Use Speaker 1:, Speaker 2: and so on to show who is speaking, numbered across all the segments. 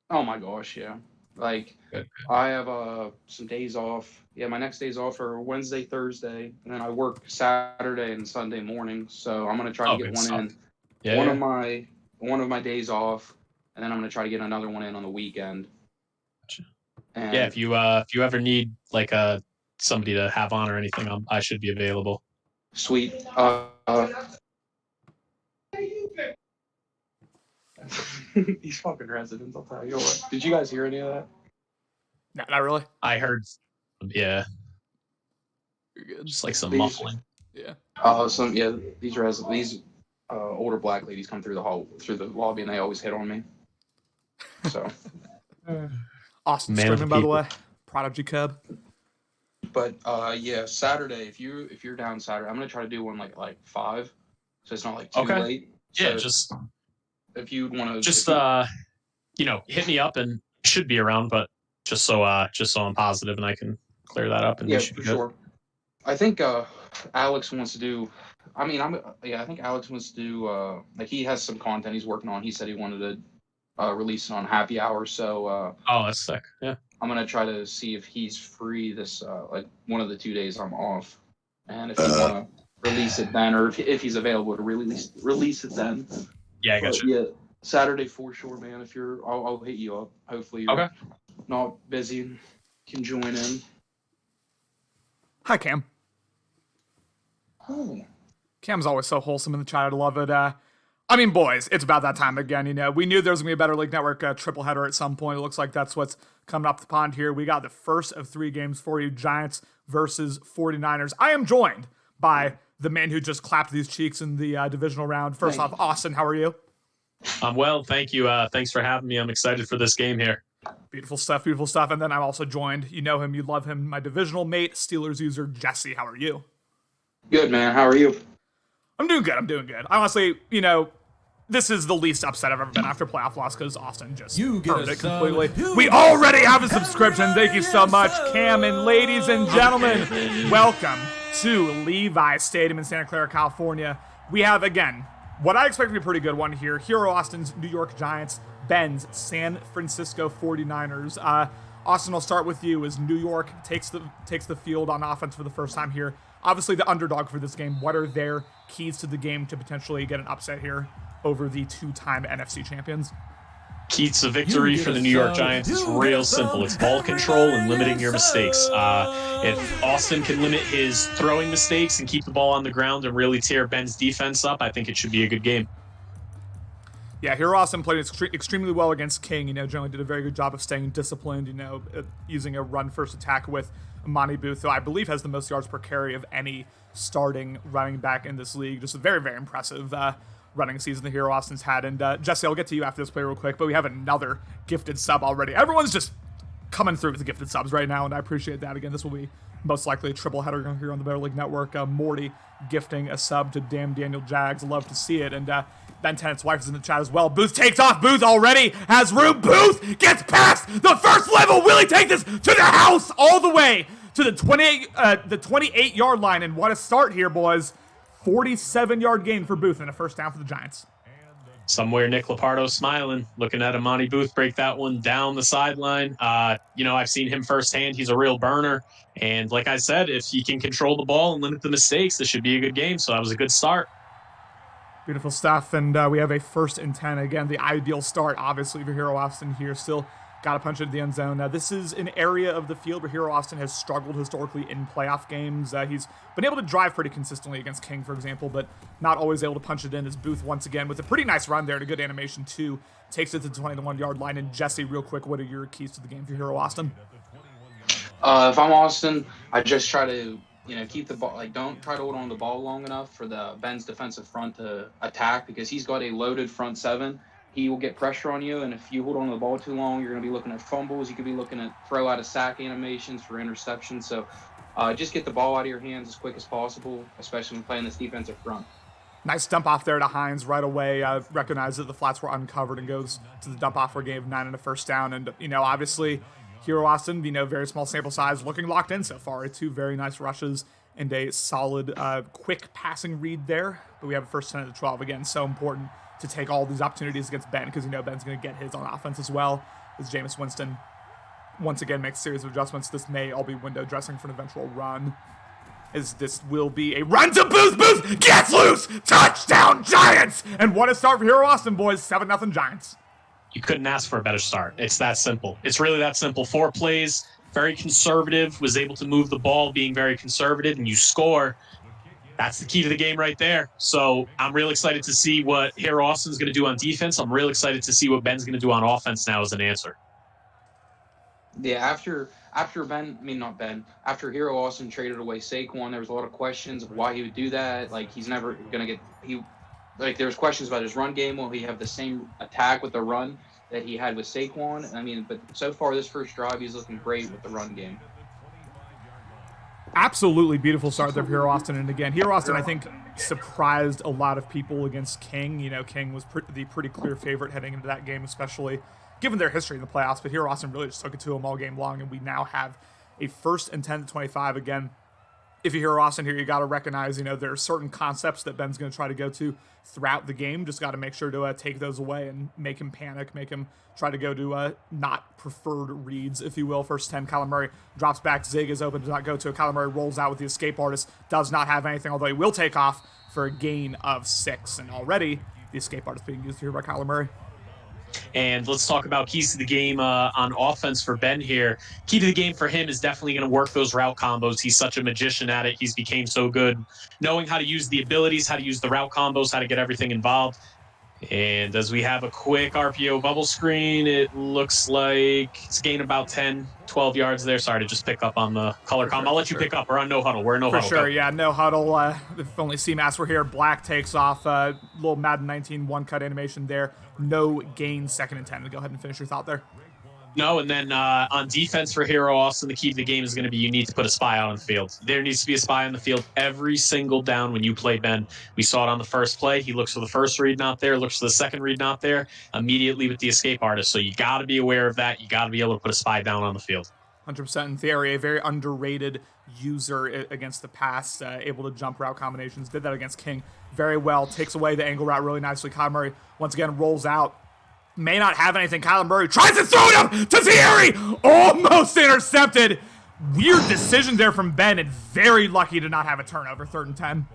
Speaker 1: Oh my gosh, yeah. Like
Speaker 2: Good.
Speaker 1: I have some days off. Yeah, my next days off are Wednesday, Thursday, and then I work Saturday and Sunday morning. So I'm gonna try to
Speaker 2: Oh,
Speaker 1: get
Speaker 2: good
Speaker 1: one
Speaker 2: stuff.
Speaker 1: in
Speaker 2: Yeah,
Speaker 1: one of
Speaker 2: yeah.
Speaker 1: my one of my days off, and then I'm gonna try to get another one in on the weekend.
Speaker 2: Gotcha. Yeah,
Speaker 1: And
Speaker 2: if you ever need like somebody to have on or anything, I should be available.
Speaker 1: sweet. These fucking residents, I'll tell you what. Did you guys hear any of that?
Speaker 3: No, not really.
Speaker 2: I heard, yeah,
Speaker 3: You're good.
Speaker 2: just like some
Speaker 1: These
Speaker 2: muffling.
Speaker 3: Yeah.
Speaker 1: these older black ladies come through the lobby, and they always hit on me. So,
Speaker 3: Awesome
Speaker 2: Man of the
Speaker 3: streaming, by the
Speaker 2: people.
Speaker 3: way. Prodigy Cub.
Speaker 1: but yeah, Saturday. If you're down Saturday, I'm gonna try to do one like 5, so it's not like too
Speaker 2: Okay.
Speaker 1: late.
Speaker 2: Yeah,
Speaker 1: So if you want to,
Speaker 2: just hit me up and should be around, but just so I'm positive and I can clear that up and we
Speaker 1: yeah,
Speaker 2: should be
Speaker 1: for
Speaker 2: good.
Speaker 1: sure. I think Alex wants to do. I mean, I think Alex wants to do. Like he has some content he's working on. He said he wanted to release it on Happy Hour, so
Speaker 2: Oh, that's sick. Yeah.
Speaker 1: I'm gonna try to see if he's free this like one of the 2 days I'm off, and if you want to release it then, or if he's available to release it then.
Speaker 2: Yeah, I
Speaker 1: But
Speaker 2: gotcha.
Speaker 1: yeah, Saturday for sure, man. If I'll hit you up. Hopefully you're
Speaker 2: Okay.
Speaker 1: not busy and can join in.
Speaker 3: Hi, Cam.
Speaker 1: Oh,
Speaker 3: Cam's always so wholesome in the chat. I love it. I mean, boys, it's about that time again. You know, we knew there was going to be a Better League Network triple header at some point. It looks like that's what's coming up the pond here. We got the first of 3 games for you, Giants versus 49ers. I am joined by the man who just clapped these cheeks in the divisional round. First
Speaker 1: Thank
Speaker 3: off,
Speaker 1: you.
Speaker 3: Austin, how are you?
Speaker 2: I'm well, thank you. Thanks for having me. I'm excited for this game here.
Speaker 3: Beautiful stuff, beautiful stuff. And then I'm also joined, you know him, you love him, my divisional mate, Steelers user, Jesse. How are you?
Speaker 1: Good, man. How are you?
Speaker 3: I'm doing good. I'm doing good. Honestly, you know, this is the least upset I've ever been after playoff loss because Austin just earned it completely. We already have a subscription. Thank you so much, Cam. And ladies and gentlemen, welcome to Levi Stadium in Santa Clara, California. We have, again, what I expect to be a pretty good one here. Hero Austin's New York Giants, Ben's San Francisco 49ers. Austin, I'll start with you as New York takes the field on offense for the first time here. Obviously, the underdog for this game. What are their keys to the game to potentially get an upset here over the 2-time NFC champions?
Speaker 2: Key to victory for the New York Giants is real simple. It's ball control and limiting your mistakes. If Austin can limit his throwing mistakes and keep the ball on the ground and really tear Ben's defense up, I think it should be a good game.
Speaker 3: Yeah, Hero Austin played extremely well against King. You know, generally did a very good job of staying disciplined. You know, using a run-first attack with Monty Booth, who I believe has the most yards per carry of any starting running back in this league. Just a very, very impressive running season the Hero Austin's had. And Jesse, I'll get to you after this play real quick, but we have another gifted sub already. Everyone's just coming through with the gifted subs right now, and I appreciate that. Again, this will be most likely a triple header here on the Better League Network. Morty gifting a sub to Damn Daniel Jags. Love to see it. And Ben Tennant's wife is in the chat as well. Booth takes off. Booth already has room. Booth gets past the first level. Will he take this to the house all the way to the 28-yard line? And what a start here, boys. 47-yard gain for Booth and a first down for the Giants.
Speaker 2: Somewhere Nick Lopardo smiling, looking at Amani Booth break that one down the sideline. I've seen him firsthand. He's a real burner. And like I said, if he can control the ball and limit the mistakes, this should be a good game. So that was a good start.
Speaker 3: Beautiful stuff. And we have a 1st and 10. Again, the ideal start, obviously, for Hero Austin here. Still got to punch it into the end zone. This is an area of the field where Hero Austin has struggled historically in playoff games. He's been able to drive pretty consistently against King, for example, but not always able to punch it in as Booth, once again, with a pretty nice run there and a good animation, too, takes it to the 21-yard line. And Jesse, real quick, what are your keys to the game for Hero Austin?
Speaker 1: If I'm Austin, I just try to keep the ball. Like, don't try to hold on to the ball long enough for the Ben's defensive front to attack because he's got a loaded front 7. He will get pressure on you, and if you hold on to the ball too long, you're going to be looking at fumbles. You could be looking at throw out of sack animations for interceptions. So just get the ball out of your hands as quick as possible, especially when playing this defensive front.
Speaker 3: Nice dump off there to Hines right away. Recognizes that the flats were uncovered and goes to the dump off for a gain of 9 and a first down. And, obviously, Hero Austin, very small sample size, looking locked in so far. 2 very nice rushes and a solid, quick passing read there. But we have a first 10 to 12. Again, so important to take all these opportunities against Ben because Ben's going to get his on offense as well. As Jameis Winston once again makes a series of adjustments. This may all be window dressing for an eventual run. As this will be a run to Booth. Booth gets loose. Touchdown Giants! And what a start for Hero Austin, boys. 7-0 Giants.
Speaker 2: You couldn't ask for a better start. It's that simple. It's really that simple. 4 plays, very conservative, was able to move the ball, being very conservative, and you score. That's the key to the game right there. So I'm real excited to see what Hero Austin's going to do on defense. I'm real excited to see what Ben's going to do on offense now as an answer.
Speaker 1: Yeah, after Hero Austin traded away Saquon, there was a lot of questions of why he would do that. Like, he's never going to get there was questions about his run game. Will he have the same attack with the run that he had with Saquon? But so far this first drive, he's looking great with the run game.
Speaker 3: Absolutely beautiful start there for Hero Austin. And again, Hero Austin, I think, surprised a lot of people against King. King was the pretty clear favorite heading into that game, especially given their history in the playoffs. But Hero Austin really just took it to him all game long, and we now have a 1st and 10 to 25. Again, if you're Hero Austin here, you got to recognize, there are certain concepts that Ben's going to try to go to throughout the game. Just got to make sure to take those away and make him panic, make him try to go to not preferred reads, if you will. First 10, Kyler Murray drops back. Zig is open, does not go to it. Kyler Murray rolls out with the escape artist, does not have anything, although he will take off for a gain of 6. And already the escape artist being used here by Kyler Murray.
Speaker 2: And let's talk about keys to the game on offense for Ben here. Key to the game for him is definitely going to work those route combos. He's such a magician at it. He's became so good knowing how to use the abilities, how to use the route combos, how to get everything involved. And as we have a quick RPO bubble screen, it looks like it's gained about 10, 12 yards there. Sorry to just pick up on the color combo. I'll let you pick up. We're on no huddle. We're in no huddle.
Speaker 3: For sure, yeah, no huddle. If only CMAS were here. Black takes off. Little Madden 19 one-cut animation there. No gain, 2nd and 10. Go ahead and finish your thought there.
Speaker 2: No, and then on defense for Hero Austin, the key to the game is going to be you need to put a spy out on the field. There needs to be a spy on the field every single down when you play Ben. We saw it on the first play. He looks for the first read not there, looks for the second read not there, immediately with the escape artist. So you got to be aware of that. You got to be able to put a spy down on the field.
Speaker 3: 100% in theory, a very underrated user against the pass, able to jump route combinations. Did that against King very well. Takes away the angle route really nicely. Kyler Murray once again rolls out. May not have anything. Kyler Murray tries to throw it up to Thierry. Almost intercepted. Weird decision there from Ben, and very lucky to not have a turnover. 3rd and 10.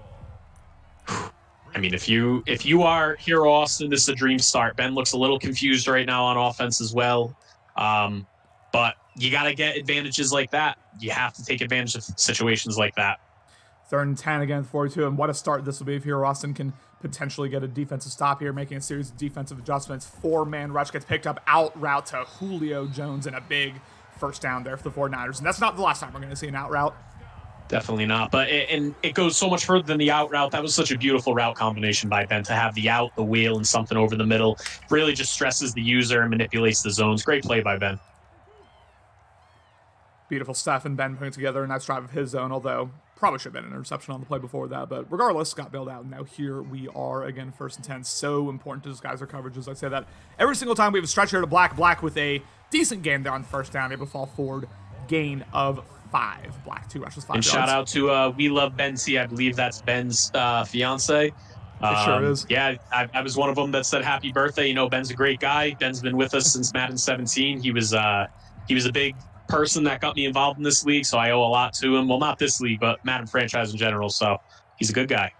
Speaker 2: I mean, if you are Hero Austin, this is a dream start. Ben looks a little confused right now on offense as well. But you got to get advantages like that. You have to take advantage of situations like that.
Speaker 3: 3rd and 10 again, 42. And what a start this will be if Hero Austin can potentially get a defensive stop here, making a series of defensive adjustments. 4-man rush gets picked up, out route to Julio Jones, and a big first down there for the 49ers. And that's not the last time we're going to see an out route.
Speaker 2: Definitely not. But it goes so much further than the out route. That was such a beautiful route combination by Ben to have the out, the wheel, and something over the middle. Really just stresses the user and manipulates the zones. Great play by Ben.
Speaker 3: Beautiful stuff, and Ben putting together a nice drive of his own, although probably should have been an interception on the play before that. But regardless, got bailed out. And now here we are again, 1st and 10. So important to disguise our coverages. I say that every single time we have a stretch here to Black. Black with a decent game there on first down, able to fall forward. Gain of 5. Black 2 rushes, 5
Speaker 2: and
Speaker 3: yards.
Speaker 2: Shout out to We Love Ben C. I believe that's Ben's fiance.
Speaker 3: It sure is.
Speaker 2: Yeah, I was one of them that said happy birthday. Ben's a great guy. Ben's been with us since Madden 17. He was a big person that got me involved in this league, so I owe a lot to him. Well, not this league, but Madden franchise in general. So he's a good guy.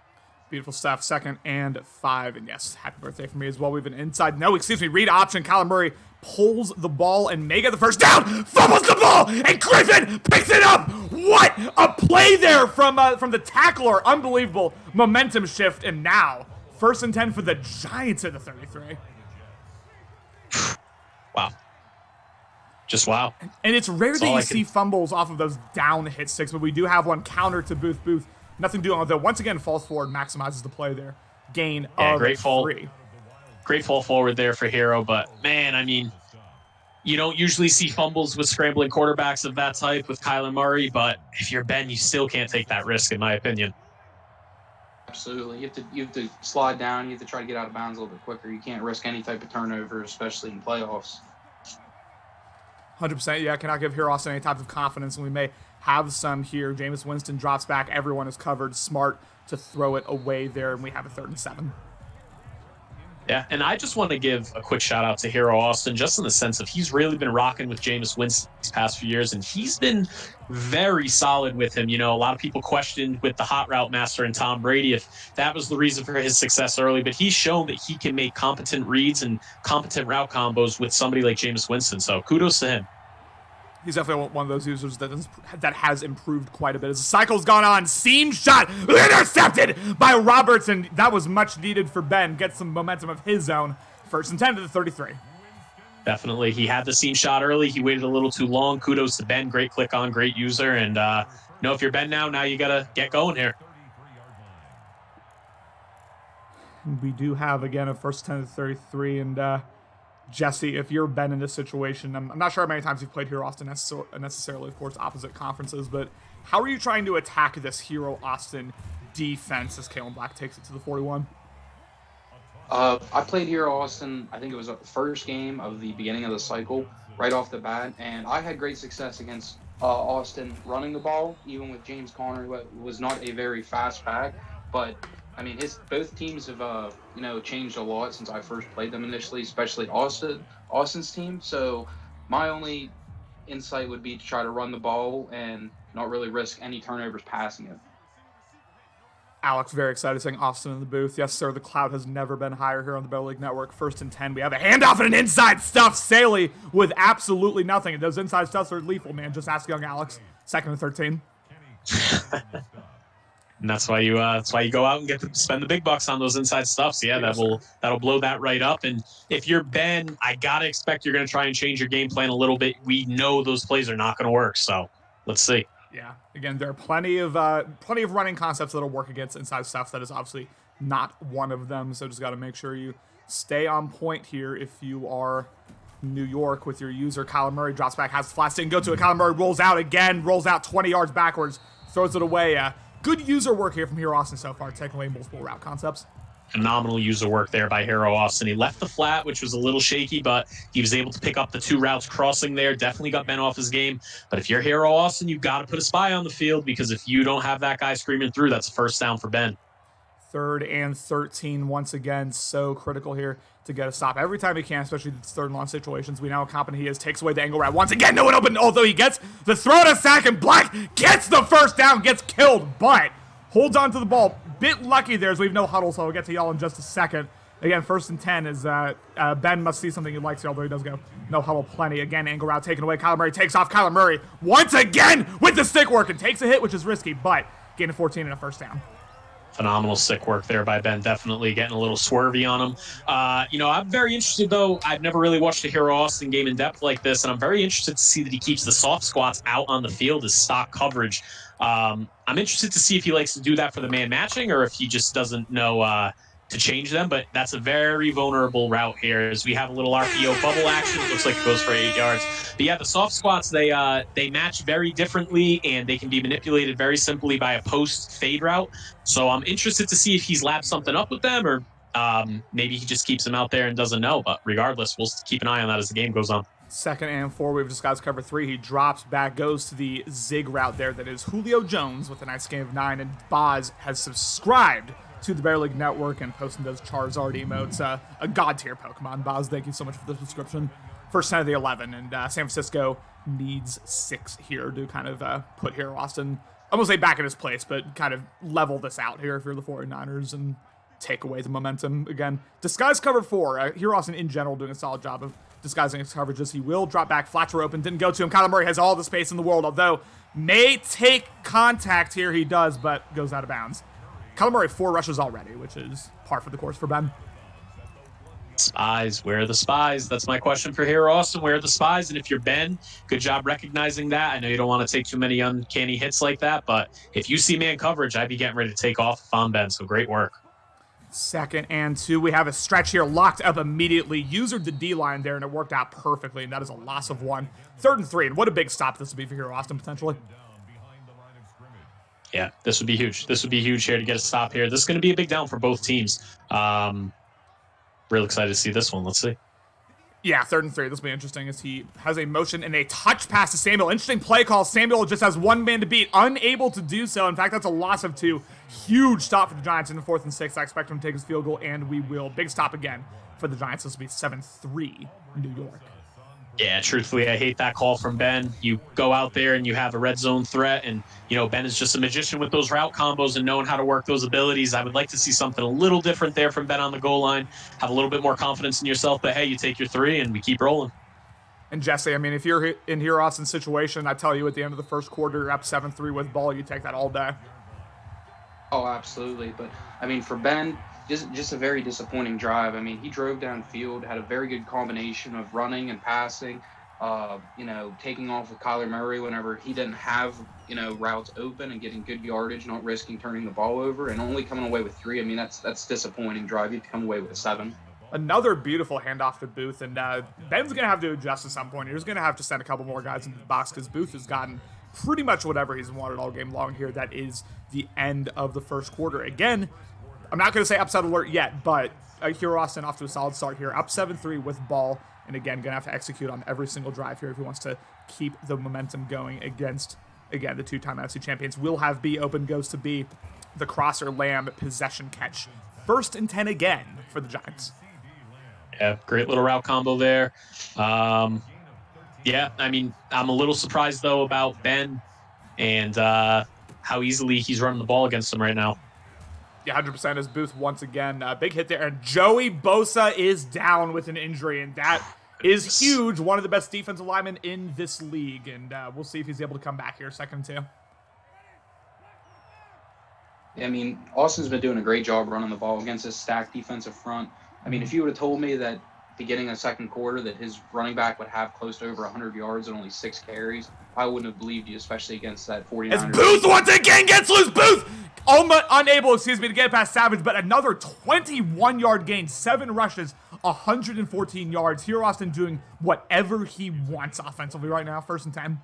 Speaker 3: Beautiful stuff. 2nd and 5. And yes, happy birthday for me as well. We've been inside. No, excuse me. Read option. Kyler Murray pulls the ball and may get the first down. Fumbles the ball, and Griffin picks it up. What a play there from the tackler. Unbelievable momentum shift. And now 1st and 10 for the Giants at the 33.
Speaker 2: Wow. Just wow.
Speaker 3: And it's rare that you see fumbles off of those down hit sticks, but we do have one counter to Booth. Booth, nothing doing with it. Once again, falls forward, maximizes the play there. Gain of 3.
Speaker 2: Great fall forward there for Hero, but man, I mean, you don't usually see fumbles with scrambling quarterbacks of that type with Kyler Murray, but if you're Ben, you still can't take that risk, in my opinion.
Speaker 1: Absolutely. You have to slide down. You have to try to get out of bounds a little bit quicker. You can't risk any type of turnover, especially in playoffs.
Speaker 3: 100%. Yeah, cannot give Hero Austin any type of confidence, and we may have some here. Jameis Winston drops back. Everyone is covered. Smart to throw it away there, and we have a 3rd and 7.
Speaker 2: Yeah, and I just want to give a quick shout out to Hero Austin, just in the sense of he's really been rocking with Jameis Winston these past few years, and he's been very solid with him. A lot of people questioned with the hot route master and Tom Brady if that was the reason for his success early, but he's shown that he can make competent reads and competent route combos with somebody like Jameis Winston. So kudos to him.
Speaker 3: He's definitely one of those users that has improved quite a bit. As the cycle's gone on, seam shot intercepted by Robertson. That was much needed for Ben. Gets some momentum of his own. 1st and 10 to the 33.
Speaker 2: Definitely. He had the seam shot early. He waited a little too long. Kudos to Ben. Great click on, great user. And, if you're Ben now you got to get going here.
Speaker 3: We do have, again, a 1st 10 to 33. And, Jesse, if you're Ben in this situation, I'm not sure how many times you've played Hero Austin necessarily, of course, opposite conferences, but how are you trying to attack this Hero Austin defense as Kalen Black takes it to the 41?
Speaker 1: I played Hero Austin, I think it was the first game of the beginning of the cycle, right off the bat, and I had great success against Austin running the ball, even with James Conner, who was not a very fast back, but I mean, both teams have, changed a lot since I first played them initially, especially Austin's team. So my only insight would be to try to run the ball and not really risk any turnovers passing it.
Speaker 3: Alex, very excited, saying Austin in the booth. Yes, sir, the cloud has never been higher here on the Better League Network. 1st and 10. We have a handoff and an inside stuff. Saley with absolutely nothing. And those inside stuffs are lethal, man. Just ask young Alex. 2nd and 13.
Speaker 2: And that's why you go out and get to spend the big bucks on those inside stuffs. Yeah, that'll blow that right up. And if you're Ben, I gotta expect you're gonna try and change your game plan a little bit. We know those plays are not gonna work, so let's see.
Speaker 3: Yeah, again, there are plenty of running concepts that'll work against inside stuff. That is obviously not one of them. So just got to make sure you stay on point here. If you are New York with your user, Kyler Murray drops back, has the flat stick, go to it. Kyler Murray rolls out again, rolls out 20 yards backwards, throws it away. Good user work here from Hero Austin so far, taking away multiple route concepts.
Speaker 2: Phenomenal user work there by Hero Austin. He left the flat, which was a little shaky, but he was able to pick up the 2 routes crossing there. Definitely got Ben off his game. But if you're Hero Austin, you've got to put a spy on the field, because if you don't have that guy screaming through, that's a 1st down for Ben.
Speaker 3: 3rd and 13, once again, so critical here to get a stop every time he can, especially the 3rd and long situations. We know how competent he is. Takes away the angle route once again. No one open, although he gets the throw to sack, and Black gets the 1st down, gets killed, but holds on to the ball. Bit lucky there, as we have no huddle, so we'll get to y'all in just a second. Again, 1st and 10 is Ben must see something he likes here, although he does go no huddle plenty. Again, angle route taken away. Kyler Murray takes off. Kyler Murray once again with the stick work and takes a hit, which is risky, but gain of 14 and a 1st down.
Speaker 2: Phenomenal stick work there by Ben. Definitely getting a little swervy on him. I'm very interested, though. I've never really watched a Hero Austin game in depth like this, and I'm very interested to see that he keeps the soft squats out on the field as stock coverage. I'm interested to see if he likes to do that for the man matching, or if he just doesn't know to change them, but that's a very vulnerable route here, as we have a little RPO bubble action. It looks like it goes for 8 yards. But yeah, the soft squats, they match very differently, and they can be manipulated very simply by a post fade route. So I'm interested to see if he's lapped something up with them, or maybe he just keeps them out there and doesn't know. But regardless, we'll keep an eye on that as the game goes on.
Speaker 3: 2nd and 4, we've just got to cover 3. He drops back, goes to the zig route there. That is Julio Jones with a nice gain of 9, and Boz has subscribed to the Bear League Network and posting those Charizard emotes. A god tier Pokemon. Boz, thank you so much for the subscription. 1st 10 of the 11, and San Francisco needs 6 here to kind of put Hero Austin, I won't say back in his place, but kind of level this out here if you're the 49ers and take away the momentum again. Disguise cover 4. Hero Austin in general doing a solid job of disguising his coverages. He will drop back, flats are open, didn't go to him. Kyler Murray has all the space in the world, although may take contact here. He does, but goes out of bounds. Kyler Murray 4 rushes already, which is par for the course for Ben.
Speaker 2: Spies, where are the spies? That's my question for Hero Austin. Where are the spies? And if you're Ben, good job recognizing that. I know you don't want to take too many uncanny hits like that, but if you see man coverage, I'd be getting ready to take off if I'm Ben, so great work.
Speaker 3: 2nd and 2. We have a stretch here locked up immediately. Usered the D-line there, and it worked out perfectly, and that is a loss of 1. 3rd and 3, and what a big stop this would be for Hero Austin, potentially.
Speaker 2: Yeah, this would be huge. This would be huge here to get a stop here. This is going to be a big down for both teams. Real excited to see this one. Let's see.
Speaker 3: Yeah, 3rd and 3. This will be interesting as he has a motion and a touch pass to Samuel. Interesting play call. Samuel just has one man to beat, unable to do so. In fact, that's a loss of 2. Huge stop for the Giants in the 4th and 6. I expect him to take his field goal, and we will. Big stop again for the Giants. This will be 7-3 New York.
Speaker 2: Yeah, truthfully, I hate that call from Ben. You go out there and you have a red zone threat, and, Ben is just a magician with those route combos and knowing how to work those abilities. I would like to see something a little different there from Ben on the goal line. Have a little bit more confidence in yourself, but hey, you take your 3 and we keep rolling.
Speaker 3: And Jesse, I mean, if you're in here Austin's situation, I tell you at the end of the first quarter, you're up 7-3 with ball, you take that all day.
Speaker 1: Oh, absolutely. But, I mean, for Ben, just a very disappointing drive. I mean, he drove downfield, had a very good combination of running and passing, taking off with Kyler Murray whenever he didn't have, routes open and getting good yardage, not risking turning the ball over, and only coming away with 3. I mean, that's disappointing drive. You have to come away with a 7.
Speaker 3: Another beautiful handoff to Booth, and Ben's going to have to adjust at some point. He's going to have to send a couple more guys into the box because Booth has gotten pretty much whatever he's wanted all game long here. That is the end of the first quarter. Again, I'm not going to say upset alert yet, but Hero Austin off to a solid start here. Up 7-3 with ball, and again, going to have to execute on every single drive here if he wants to keep the momentum going against, again, the 2-time NFC champions. Will have B open, goes to B. The crosser Lamb possession catch. 1st and 10 again for the Giants.
Speaker 2: Yeah, great little route combo there. Yeah, I mean, I'm a little surprised, though, about Ben and how easily he's running the ball against him right now.
Speaker 3: Yeah, 100% is Booth once again. Big hit there. And Joey Bosa is down with an injury, and that is huge. One of the best defensive linemen in this league. And we'll see if he's able to come back here 2nd and 2.
Speaker 1: Yeah, I mean, Austin's been doing a great job running the ball against his stacked defensive front. I mean, if you would have told me that beginning of 2nd quarter that his running back would have close to over 100 yards and only 6 carries, I wouldn't have believed you, especially against that 49ers.
Speaker 3: As Booth once again gets loose. Booth unable, to get past Savage, but another 21-yard gain, 7 rushes, 114 yards. Here Austin doing whatever he wants offensively right now, 1st and 10.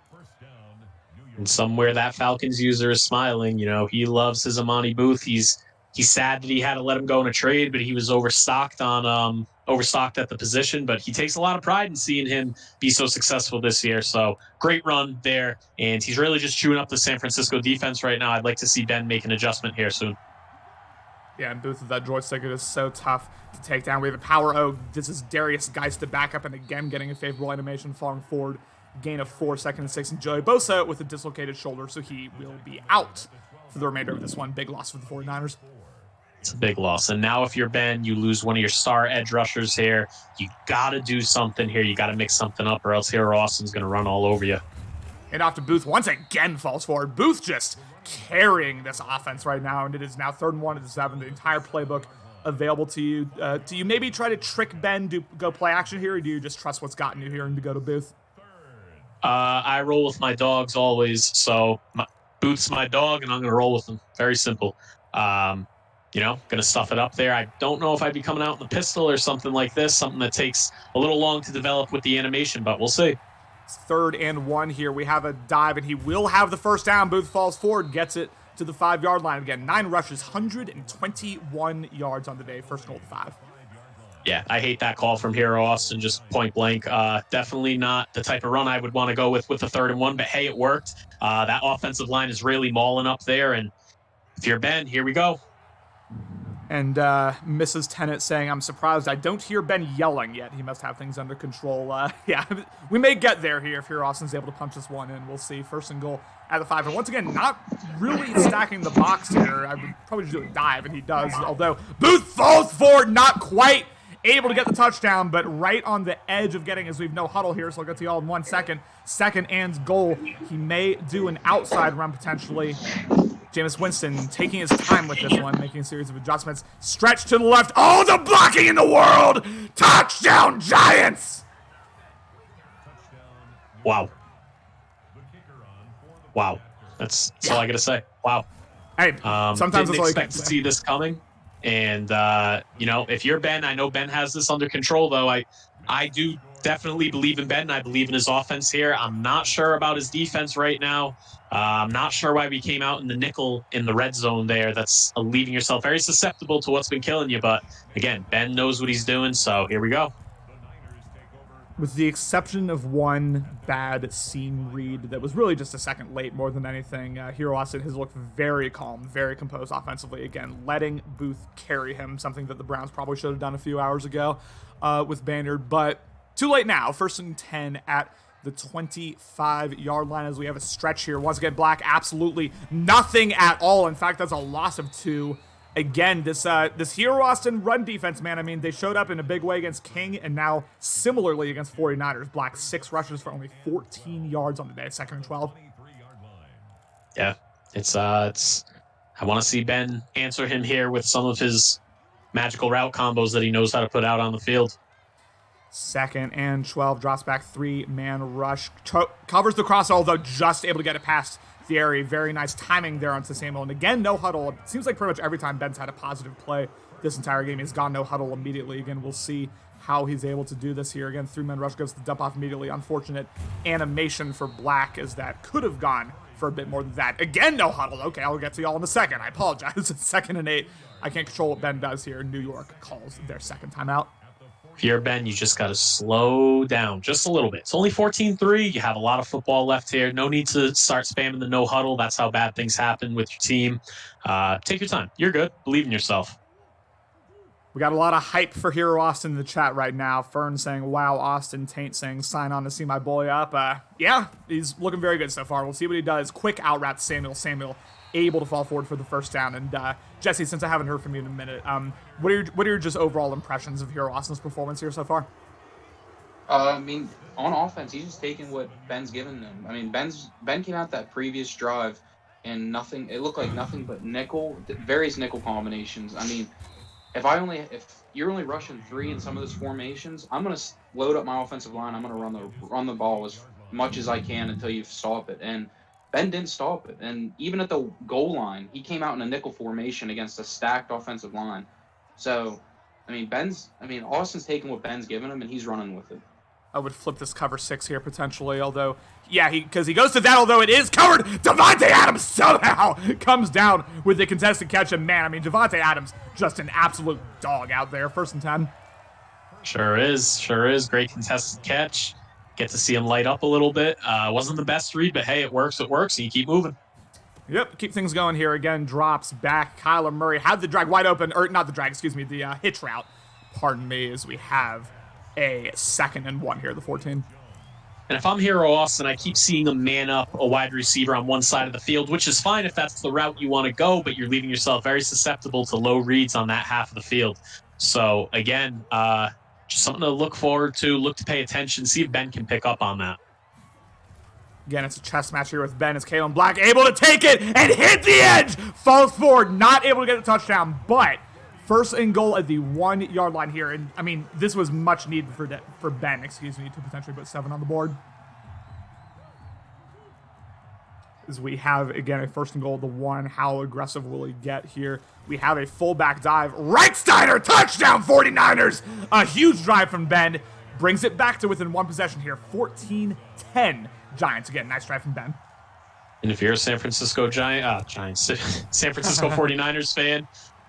Speaker 2: And somewhere that Falcons user is smiling. He loves his Amani Booth. He's sad that he had to let him go in a trade, but he was overstocked at the position. But he takes a lot of pride in seeing him be so successful this year. So great run there, and he's really just chewing up the San Francisco defense right now. I'd like to see Ben make an adjustment here soon.
Speaker 3: Yeah, and Booth with that joystick, it is so tough to take down. We have a power O. This is Darius Geist to back up, and again getting a favorable animation, falling forward. Gain of 4, 2nd and 6, and Joey Bosa with a dislocated shoulder, so he will be out for the remainder of this one. Big loss for the 49ers.
Speaker 2: It's a big loss. And now if you're Ben, you lose one of your star edge rushers here. You got to do something here. You got to mix something up, or else Hero Austin's going to run all over you.
Speaker 3: And off to Booth once again falls forward. Booth just carrying this offense right now, and it is now 3rd and 1 at the 7. The entire playbook available to you. Do you maybe try to trick Ben to go play action here, or do you just trust what's gotten you here and to go to Booth?
Speaker 2: I roll with my dogs always, so Booth's my dog, and I'm going to roll with him. Very simple. Going to stuff it up there. I don't know if I'd be coming out in the pistol or something like this, something that takes a little long to develop with the animation, but we'll see.
Speaker 3: It's 3rd and 1 here. We have a dive, and he will have the 1st down. Booth falls forward, gets it to the 5-yard line again. 9 rushes, 121 yards on the day. 1st goal to 5.
Speaker 2: Yeah, I hate that call from Hero Austin, just point blank. Definitely not the type of run I would want to go with the 3rd and 1, but hey, it worked. That offensive line is really mauling up there, and if you're Ben, here we go.
Speaker 3: And Mrs. Tennant saying, I'm surprised I don't hear Ben yelling yet. He must have things under control. Yeah, we may get there here if Hero Austin's able to punch this one in. We'll see. 1st and goal at the 5. And once again, not really stacking the box here. I would probably just do a dive, and he does. Although Booth falls forward, not quite able to get the touchdown, but right on the edge of getting, as we've no huddle here, so I'll get to y'all in 1 second. 2nd and goal. He may do an outside run potentially. Jameis Winston taking his time with this one, making a series of adjustments. Stretch to the left. All the blocking in the world! Touchdown, Giants!
Speaker 2: Wow. That's all I got to say. Wow.
Speaker 3: Hey, sometimes
Speaker 2: didn't
Speaker 3: that's all you
Speaker 2: expect
Speaker 3: can
Speaker 2: to
Speaker 3: say.
Speaker 2: see this coming. And, if you're Ben, I know Ben has this under control, though. I do definitely believe in Ben, and I believe in his offense here. I'm not sure about his defense right now. I'm not sure why we came out in the nickel in the red zone there. That's leaving yourself very susceptible to what's been killing you. But, again, Ben knows what he's doing, so here we go.
Speaker 3: with the exception of one bad seam read that was really just a second late more than anything, Hero Austin has looked very calm, very composed offensively. Again, letting Booth carry him, something that the Browns probably should have done a few hours ago with Banyard, but too late now. 1st and 10 at the 25-yard line as we have a stretch here. Once again, Black, absolutely nothing at all. In fact, that's a loss of 2. Again, this Hero Austin run defense, man, I mean, they showed up in a big way against King and now similarly against 49ers. Black, 6 rushes for only 14 yards on the day, 2nd and 12.
Speaker 2: Yeah, it's I want to see Ben answer him here with some of his magical route combos that he knows how to put out on the field.
Speaker 3: 2nd and 12, drops back, 3-man rush, covers the cross, although just able to get it past Thierry. Very nice timing there onto Samuel. And again, no huddle. It seems like pretty much every time Ben's had a positive play this entire game, he's gone no huddle immediately. Again, we'll see how he's able to do this here. Again, 3-man rush goes to the dump off immediately. Unfortunate animation for Black as that could have gone for a bit more than that. Again, no huddle. Okay, I'll get to y'all in a second. I apologize. It's 2nd and 8. I can't control what Ben does here. New York calls their second timeout.
Speaker 2: If you're Ben, you just got to slow down just a little bit. It's only 14-3. You have a lot of football left here. No need to start spamming the no huddle. That's how bad things happen with your team. Take your time. You're good. Believe in yourself.
Speaker 3: We got a lot of hype for Hero Austin in the chat right now. Fern saying, wow, Austin. Taint saying, sign on to see my boy up. Yeah, he's looking very good so far. We'll see what he does. Quick out route to Samuel. Samuel able to fall forward for the first down. And Jesse, since I haven't heard from you in a minute, what are your just overall impressions of Hero Austin's performance here so far?
Speaker 1: I mean, on offense, he's just taking what Ben's given him. I mean, Ben came out that previous drive and nothing. It looked like nothing but various nickel combinations. I mean, if you're only rushing 3 in some of those formations, I'm gonna load up my offensive line. I'm gonna run the ball as much as I can until you stop it. And Ben didn't stop it. And even at the goal line, he came out in a nickel formation against a stacked offensive line. So, I mean, Austin's taking what Ben's given him, and he's running with it.
Speaker 3: I would flip this cover 6 here potentially, although, yeah, because he goes to that, although it is covered. Davante Adams somehow comes down with the contested catch, and man, I mean, Davante Adams, just an absolute dog out there, 1st and 10.
Speaker 2: Sure is. Great contested catch. Get to see him light up a little bit. Wasn't the best read, but hey, it works, and you keep moving.
Speaker 3: Yep, keep things going here. Again, drops back. Kyler Murray had the drag wide open, or not the drag, excuse me, the hitch route. Pardon me, as we have a 2nd and 1 here, the 14.
Speaker 2: And if I'm Hero Austin, I keep seeing him man up a wide receiver on one side of the field, which is fine if that's the route you want to go, but you're leaving yourself very susceptible to low reads on that half of the field. So, again, just something to look forward to, look to pay attention, see if Ben can pick up on that.
Speaker 3: Again, it's a chess match here with Ben as Kalen Black able to take it and hit the edge. Falls forward, not able to get the touchdown, but 1st and goal at the 1-yard line here. And, I mean, this was much needed for Ben, to potentially put 7 on the board. As we have, again, a 1st and goal at the 1. How aggressive will he get here? We have a fullback dive. Reichsteiner, touchdown 49ers! A huge drive from Ben. Brings it back to within 1 possession here. 14-10 Giants. Again, nice drive from Ben.
Speaker 2: And if you're a San Francisco Giants, San Francisco 49ers fan,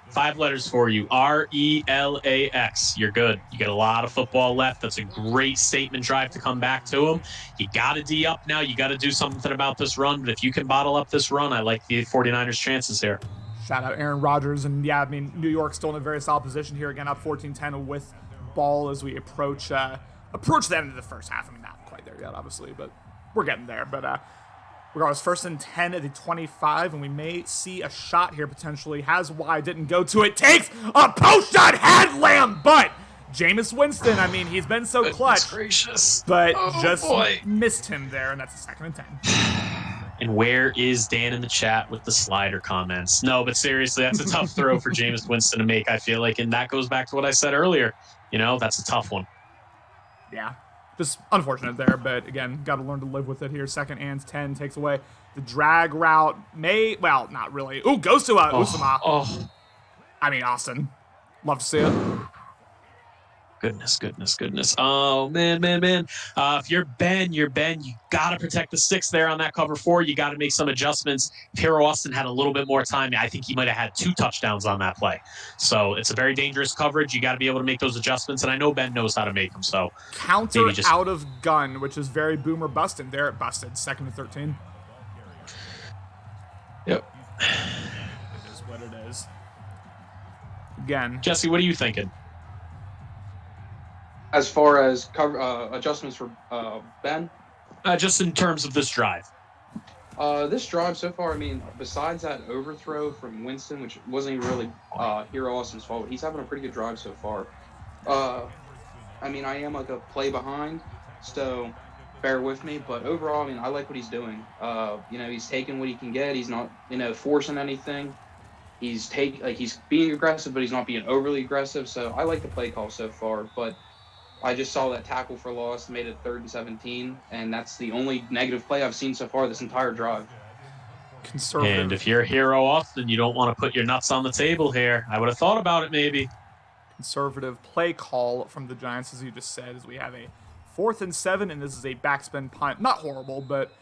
Speaker 2: 5 letters for you, RELAX. You're good. You got a lot of football left. That's a great statement drive to come back to him. You got to D up now. You got to do something about this run. But if you can bottle up this run, I like the 49ers' chances here.
Speaker 3: Shout out Aaron Rodgers. And yeah, I mean, New York's still in a very solid position here. Again, up 14-10 with ball as we approach the end of the first half. I mean, not quite there yet, obviously, but we're getting there. But regardless, 1st and 10 at the 25, and we may see a shot here potentially. Has wide, didn't go to it. Takes a post shot, had Lamb, but Jameis Winston, I mean, he's been so clutch,
Speaker 2: gracious.
Speaker 3: But missed him there, and that's a 2nd and 10.
Speaker 2: And where is Dan in the chat with the slider comments? No, but seriously, that's a tough throw for Jameis Winston to make, I feel like, and that goes back to what I said earlier. You know, that's a tough one.
Speaker 3: Yeah. Just unfortunate there, but again, got to learn to live with it here. 2nd and 10 takes away the drag route. Not really. Ooh, goes to Usama.
Speaker 2: Oh.
Speaker 3: I mean, Austin. Love to see it.
Speaker 2: Goodness. Oh, man. If you're Ben. You got to protect the six there on that cover 4. You got to make some adjustments. If Hero Austin had a little bit more time, I think he might have had 2 touchdowns on that play. So it's a very dangerous coverage. You got to be able to make those adjustments, and I know Ben knows how to make them. So
Speaker 3: Counter
Speaker 2: maybe just
Speaker 3: out of gun, which is very boomer busted. There it busted. 2nd and 13.
Speaker 2: Yep.
Speaker 3: It is what it is. Again.
Speaker 2: Jesse, what are you thinking?
Speaker 1: As far as adjustments for Ben?
Speaker 2: Just in terms of this drive.
Speaker 1: This drive so far, I mean, besides that overthrow from Winston, which wasn't even really Hero Austin's fault, he's having a pretty good drive so far. I mean, I am like a play behind, so bear with me. But overall, I mean, I like what he's doing. He's taking what he can get. He's not, forcing anything. He's being aggressive, but he's not being overly aggressive. So I like the play call so far. But I just saw that tackle for loss, made it 3rd and 17, and that's the only negative play I've seen so far this entire drive.
Speaker 3: Conservative.
Speaker 2: And if you're Hero Austin, you don't want to put your nuts on the table here. I would have thought about it maybe.
Speaker 3: Conservative play call from the Giants, as you just said, as we have a 4th and 7, and this is a backspin punt. Not horrible, but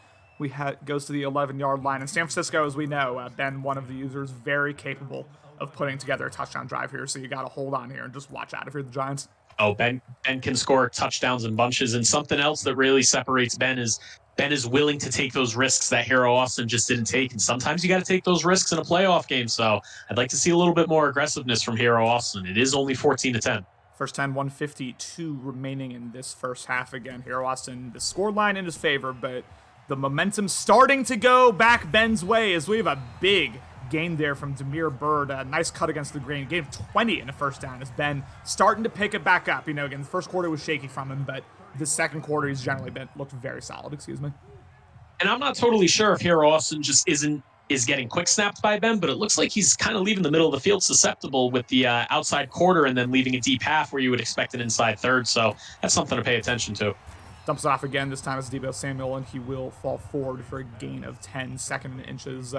Speaker 3: goes to the 11-yard line. And San Francisco, as we know, Ben, one of the users, very capable of putting together a touchdown drive here, so you got to hold on here and just watch out if you're the Giants.
Speaker 2: Oh, Ben can score touchdowns in bunches, and something else that really separates Ben is willing to take those risks that Hero Austin just didn't take, and sometimes you got to take those risks in a playoff game, so I'd like to see a little bit more aggressiveness from Hero Austin. It is only 14-10.
Speaker 3: First 10, 152 remaining in this first half. Again, Hero Austin, the scoreline in his favor, but the momentum starting to go back Ben's way as we have a big gain there from Damiere Byrd. A nice cut against the grain. Gave 20 in the first down as Ben starting to pick it back up. Again, the first quarter was shaky from him, but the second quarter he's generally looked very solid,
Speaker 2: And I'm not totally sure if Hero Austin just is getting quick snapped by Ben, but it looks like he's kind of leaving the middle of the field susceptible with the outside quarter and then leaving a deep half where you would expect an inside third. So that's something to pay attention to.
Speaker 3: Dumps it off again. This time it's Deebo Samuel, and he will fall forward for a gain of 10, 2nd and inches.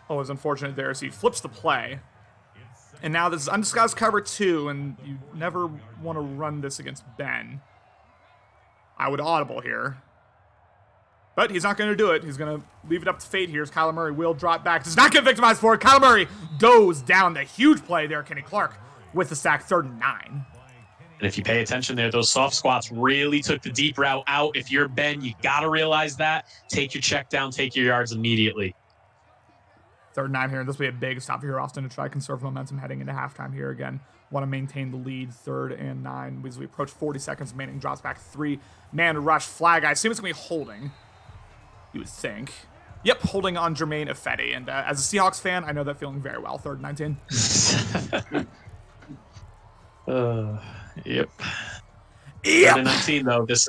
Speaker 3: What was unfortunate there is he flips the play. And now this is undisguised cover 2, and you never want to run this against Ben. I would audible here. But he's not going to do it. He's going to leave it up to fate here as Kyler Murray will drop back. Does not get victimized for it. Kyler Murray goes down. The huge play there, Kenny Clark, with the sack, 3rd and 9.
Speaker 2: And if you pay attention there, those soft squats really took the deep route out. If you're Ben, you got to realize that. Take your check down, take your yards immediately.
Speaker 3: 3rd and 9 here, and this will be a big stop here, Austin, to try to conserve momentum heading into halftime here again. Want to maintain the lead, 3rd and 9. As we approach 40 seconds remaining, drops back 3-man rush flag. I assume it's going to be holding, you would think. Yep, holding on Jermaine Ifedi. And as a Seahawks fan, I know that feeling very well. 3rd and 19.
Speaker 2: Yep. 3rd and 19, though. This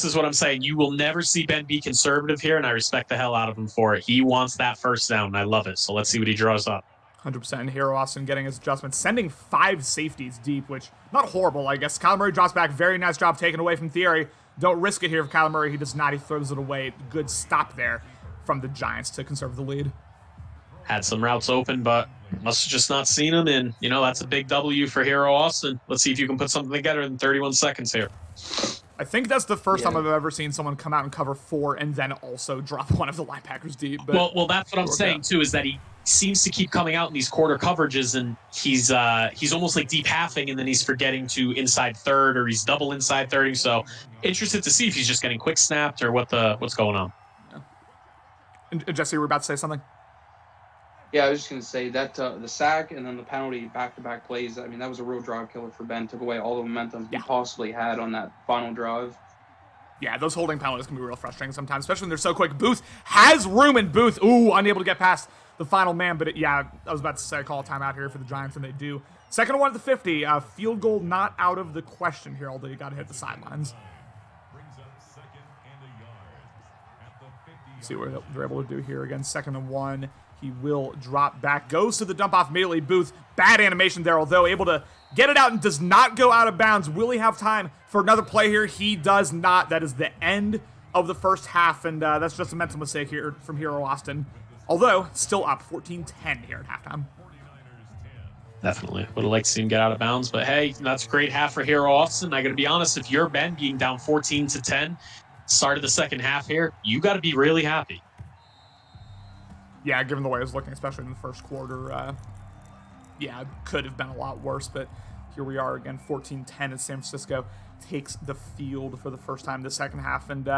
Speaker 2: is what I'm saying. You will never see Ben be conservative here, and I respect the hell out of him for it. He wants that first down, and I love it. So let's see what he draws up.
Speaker 3: 100%. Hero Austin getting his adjustments, sending 5 safeties deep, which, not horrible, I guess. Kyler Murray drops back. Very nice job taken away from Thierry. Don't risk it here for Kyler Murray. He does not. He throws it away. Good stop there from the Giants to conserve the lead.
Speaker 2: Had some routes open, but must have just not seen them, and, that's a big W for Hero Austin. Let's see if you can put something together in 31 seconds here.
Speaker 3: I think that's the first time I've ever seen someone come out and cover 4 and then also drop one of the linebackers deep. But
Speaker 2: well, that's what I'm saying too. Is that he seems to keep coming out in these quarter coverages, and he's almost like deep halving, and then he's forgetting to inside third, or he's double inside thirding. So interested to see if he's just getting quick snapped or what's going on.
Speaker 3: Yeah. And Jesse, you were about to say something?
Speaker 1: Yeah, I was just going to say that the sack and then the penalty back-to-back plays, I mean, that was a real drive killer for Ben. Took away all the momentum he possibly had on that final drive.
Speaker 3: Yeah, those holding penalties can be real frustrating sometimes, especially when they're so quick. Booth has room in Booth. Ooh, unable to get past the final man. But, I was about to say call a timeout here for the Giants, and they do. 2nd and 1 at the 50. Field goal not out of the question here, although you got to hit the sidelines. See what they're able to do here. Again, 2nd and 1. He will drop back, goes to the dump off immediately. Booth, bad animation there, although able to get it out and does not go out of bounds. Will he have time for another play here? He does not. That is the end of the first half, and that's just a mental mistake here from Hero Austin. Although, still up 14-10 here at halftime.
Speaker 2: Definitely. Would have liked to see him get out of bounds. But hey, that's a great half for Hero Austin. I got to be honest, if you're Ben being down 14-10, start of the second half here, you got to be really happy.
Speaker 3: Yeah, given the way it was looking, especially in the first quarter, it could have been a lot worse. But here we are again, 14-10 as San Francisco takes the field for the first time this second half. And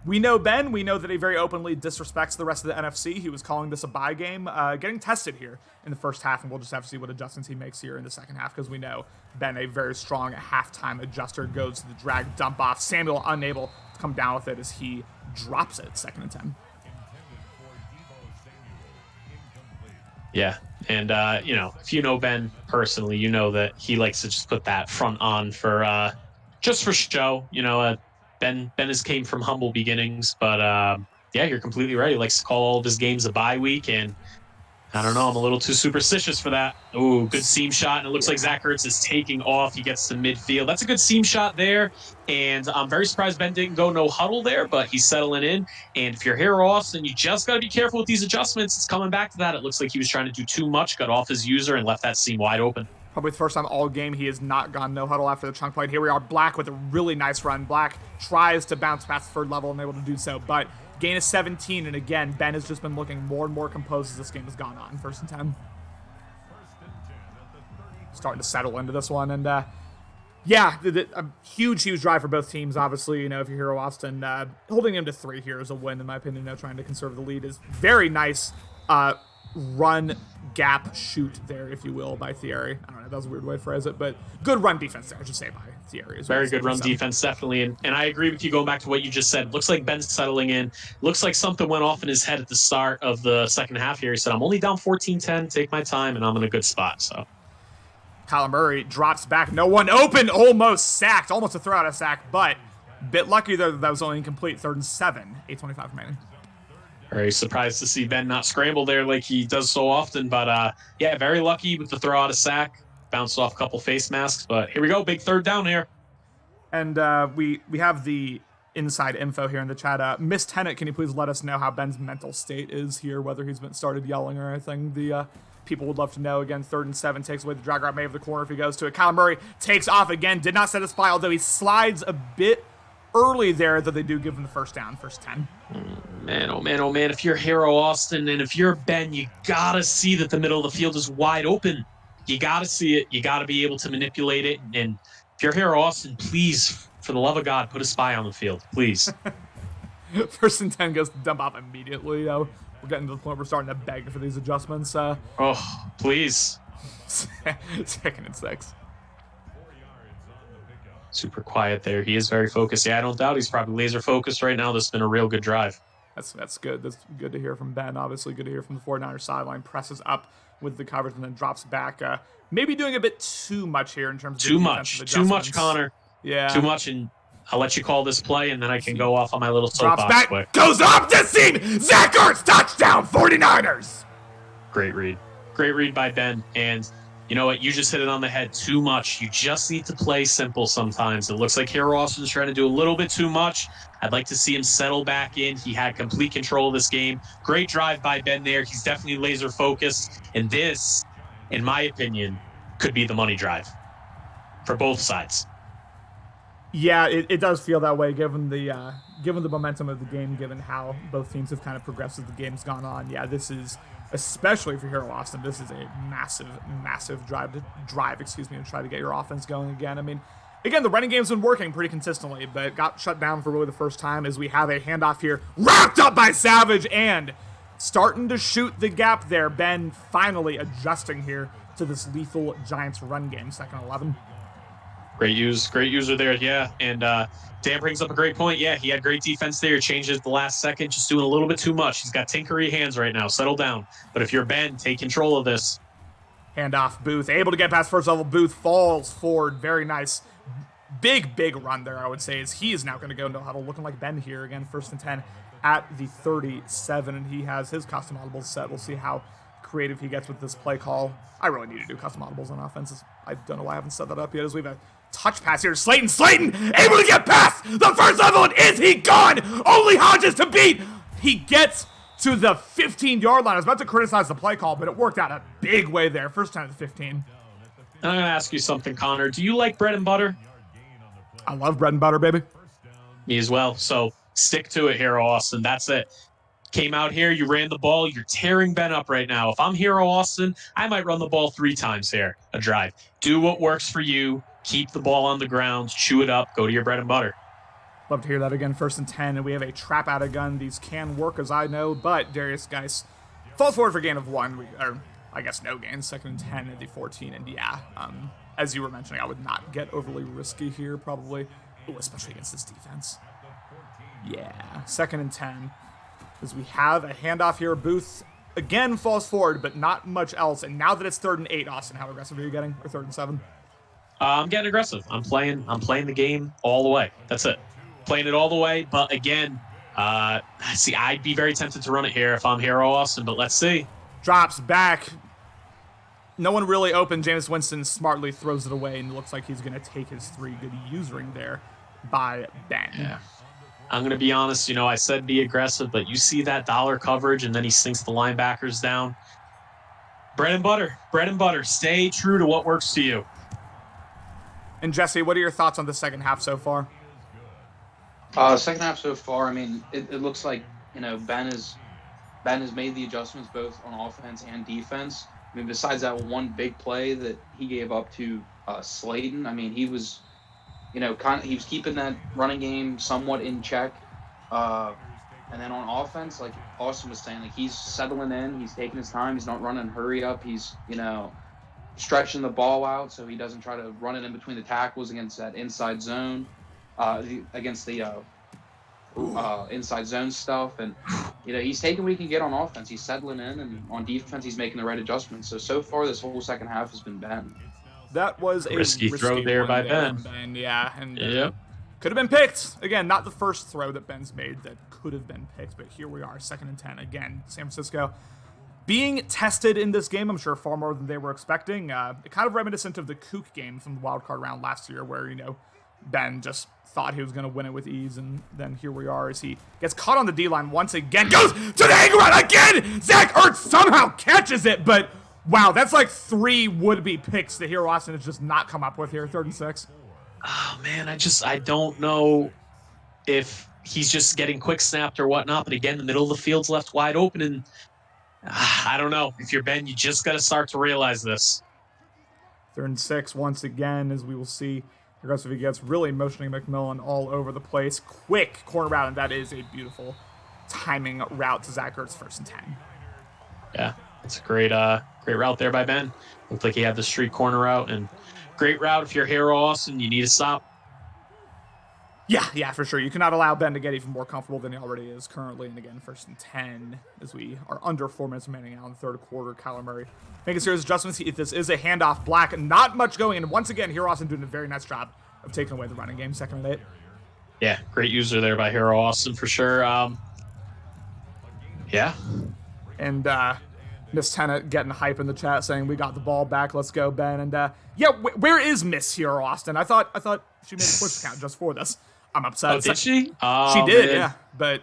Speaker 3: we know Ben. We know that he very openly disrespects the rest of the NFC. He was calling this a bye game, getting tested here in the first half, and we'll just have to see what adjustments he makes here in the second half, because we know Ben, a very strong halftime adjuster, goes to the drag dump off. Samuel unable to come down with it as he drops it, 2nd and 10.
Speaker 2: Yeah, and if you know Ben personally, you know that he likes to just put that front on for just for show. Ben has came from humble beginnings, but you're completely right. He likes to call all of his games a bye week, and I don't know, I'm a little too superstitious for that. Ooh, good seam shot, and it looks like Zach Ertz is taking off. He gets to midfield. That's a good seam shot there, and I'm very surprised Ben didn't go no huddle there, but he's settling in. And if you're Hero Austin, you just got to be careful with these adjustments. It's coming back to that. It looks like he was trying to do too much, got off his user, and left that seam wide open.
Speaker 3: Probably the first time all game he has not gone no huddle after the chunk play. Here we are, Black with a really nice run. Black tries to bounce past the third level and able to do so, but gain is 17, and again, Ben has just been looking more and more composed as this game has gone on. 1st and 10. Starting to settle into this one, and a huge drive for both teams. Obviously, if you're Hero Austin, holding him to 3 here is a win, in my opinion. Trying to conserve the lead is very nice. Run gap shoot there, if you will, by Thierry. I don't know, that was a weird way to phrase it, but good run defense there, I should say, by Thierry.
Speaker 2: Very good run defense, definitely. And I agree with you going back to what you just said. Looks like Ben's settling in. Looks like something went off in his head at the start of the second half here. He said, I'm only down 14-10, take my time, and I'm in a good spot. So
Speaker 3: Kyler Murray drops back. No one open. Almost sacked. Almost a throw out of sack, but bit lucky there that was only incomplete. 3rd and 7. 8:25 remaining.
Speaker 2: Very surprised to see Ben not scramble there like he does so often. But, very lucky with the throw out of sack. Bounced off a couple face masks. But here we go. Big 3rd down here.
Speaker 3: And we have the inside info here in the chat. Miss Tennant, can you please let us know how Ben's mental state is here, whether he's started yelling or anything? The people would love to know. Again, 3rd and 7, takes away the drag route, may of the corner if he goes to it. Kyler Murray takes off again, did not set his fly, although he slides a bit early there, though they do give him the first down, 1st 10.
Speaker 2: Man, oh man, if you're Hero Austin and if you're Ben, you gotta see that the middle of the field is wide open. You gotta see it. You gotta be able to manipulate it. And if you're Hero Austin, please, for the love of God, put a spy on the field, please.
Speaker 3: 1st and 10 goes to dump off immediately. We're getting to the point where we're starting to beg for these adjustments.
Speaker 2: Please.
Speaker 3: 2nd and 6.
Speaker 2: Super quiet there. He is very focused. Yeah, I don't doubt he's probably laser focused right now. This has been a real good drive.
Speaker 3: That's good. That's good to hear from Ben. Obviously, good to hear from the 49ers sideline. Presses up with the coverage and then drops back. Maybe doing a bit too much here in terms of
Speaker 2: too much, Connor.
Speaker 3: Yeah,
Speaker 2: too much. And I'll let you call this play, and then I can go off on my little soapbox.
Speaker 3: Drops back,
Speaker 2: quick.
Speaker 3: Goes up the seam. Zach Ertz, touchdown, 49ers.
Speaker 2: Great read by Ben. And you know what? You just hit it on the head. Too much. You just need to play simple sometimes. It looks like Hero Austin's trying to do a little bit too much. I'd like to see him settle back in. He had complete control of this game. Great drive by Ben there. He's definitely laser focused. And this, in my opinion, could be the money drive for both sides.
Speaker 3: Yeah, it does feel that way given the momentum of the game, given how both teams have kind of progressed as the game's gone on. Yeah, this is, especially for Hero Austin, this is a massive drive to try to get your offense going again. I mean, again, the running game's been working pretty consistently, but got shut down for really the first time as we have a handoff here, wrapped up by Savage, and starting to shoot the gap there. Ben finally adjusting here to this lethal Giants run game, 2nd and 11.
Speaker 2: Great user there, yeah. And Dan brings up a great point. Yeah, he had great defense there. Changes the last second, just doing a little bit too much. He's got tinkery hands right now. Settle down. But if you're Ben, take control of this.
Speaker 3: Handoff, Booth. Able to get past first level. Booth falls forward. Very nice. Big run there, I would say, as he is now going to go into huddle. Looking like Ben here again, 1st and 10 at the 37. And he has his custom audibles set. We'll see how creative he gets with this play call. I really need to do custom audibles on offenses. I don't know why I haven't set that up yet, as we have a touch pass here. Slayton able to get past the first level, and is he gone? Only Hodges to beat. He gets to the 15-yard line. I was about to criticize the play call, but it worked out a big way there. 1st down at the 15.
Speaker 2: And I'm going to ask you something, Connor. Do you like bread and butter?
Speaker 3: I love bread and butter, baby.
Speaker 2: Me as well. So stick to it, Hero Austin. That's it. Came out here, you ran the ball, you're tearing Ben up right now. If I'm Hero Austin, I might run the ball 3 times here, a drive. Do what works for you. Keep the ball on the ground, chew it up, go to your bread and butter.
Speaker 3: Love to hear that again. 1st and 10, and we have a trap out of gun. These can work, as I know, but Darius Geis falls forward for gain of 1, or I guess no gain. 2nd and 10 at the 14, and as you were mentioning, I would not get overly risky here, probably. Ooh, especially against this defense. Yeah, 2nd and 10. As we have a handoff here, Booth again falls forward, but not much else. And now that it's 3rd and 8, Austin, how aggressive are you getting? Or 3rd and 7?
Speaker 2: I'm getting aggressive. I'm playing the game all the way. That's it. Playing it all the way. But again, see, I'd be very tempted to run it here if I'm Hero Austin, but let's see.
Speaker 3: Drops back. No one really open. Jameis Winston smartly throws it away, and it looks like he's going to take his 3. Good usering there by Ben.
Speaker 2: Yeah. I'm going to be honest, I said be aggressive, but you see that dollar coverage, and then he sinks the linebackers down. Bread and butter. Stay true to what works to you.
Speaker 3: And Jesse, what are your thoughts on the second half so far?
Speaker 1: Second half so far, I mean, it looks like, Ben has made the adjustments both on offense and defense. I mean, besides that one big play that he gave up to Slayton, I mean, he was he was keeping that running game somewhat in check. And then on offense, like Austin was saying, like he's settling in, he's taking his time, he's not running hurry up, he's, stretching the ball out so he doesn't try to run it in between the tackles against that inside zone, against the inside zone stuff. And, he's taking what he can get on offense. He's settling in, and on defense, he's making the right adjustments. So far, this whole second half has been Ben.
Speaker 3: That was a
Speaker 2: risky throw there by Ben.
Speaker 3: Yeah, and
Speaker 2: yep.
Speaker 3: Could have been picked. Again, not the first throw that Ben's made that could have been picked, but here we are, 2nd and 10. Again, San Francisco being tested in this game, I'm sure far more than they were expecting. Kind of reminiscent of the Kook game from the wild card round last year where, Ben just thought he was going to win it with ease, and then here we are as he gets caught on the D-line once again, goes to the angle route again! Zach Ertz somehow catches it, but wow, that's like 3 would-be picks that Hero Austin has just not come up with here, 3rd and 6.
Speaker 2: Oh, man, I don't know if he's just getting quick snapped or whatnot, but again, the middle of the field's left wide open, and I don't know. If you're Ben, you just got to start to realize this.
Speaker 3: 3rd and 6 once again, as we will see. Aggressive he gets, really motioning McMillan all over the place. Quick corner route, and that is a beautiful timing route to Zach Ertz, 1st and 10.
Speaker 2: Yeah, it's a great route there by Ben. Looked like he had the street corner route, and great route if you're Hero Austin. You need to stop.
Speaker 3: Yeah, for sure. You cannot allow Ben to get even more comfortable than he already is currently. And again, 1st and 10 as we are under 4 minutes remaining out in the 3rd quarter. Kyler Murray making serious adjustments. This is a handoff. Black, not much going. And once again, Hero Austin doing a very nice job of taking away the running game. 2nd and 8.
Speaker 2: Yeah, great user there by Hero Austin for sure. Yeah.
Speaker 3: And Miss Tennant getting hype in the chat saying, we got the ball back. Let's go, Ben. And where is Miss Hero Austin? I thought she made a push count just for this. I'm upset.
Speaker 2: Oh, did she?
Speaker 3: She did, man. Yeah. But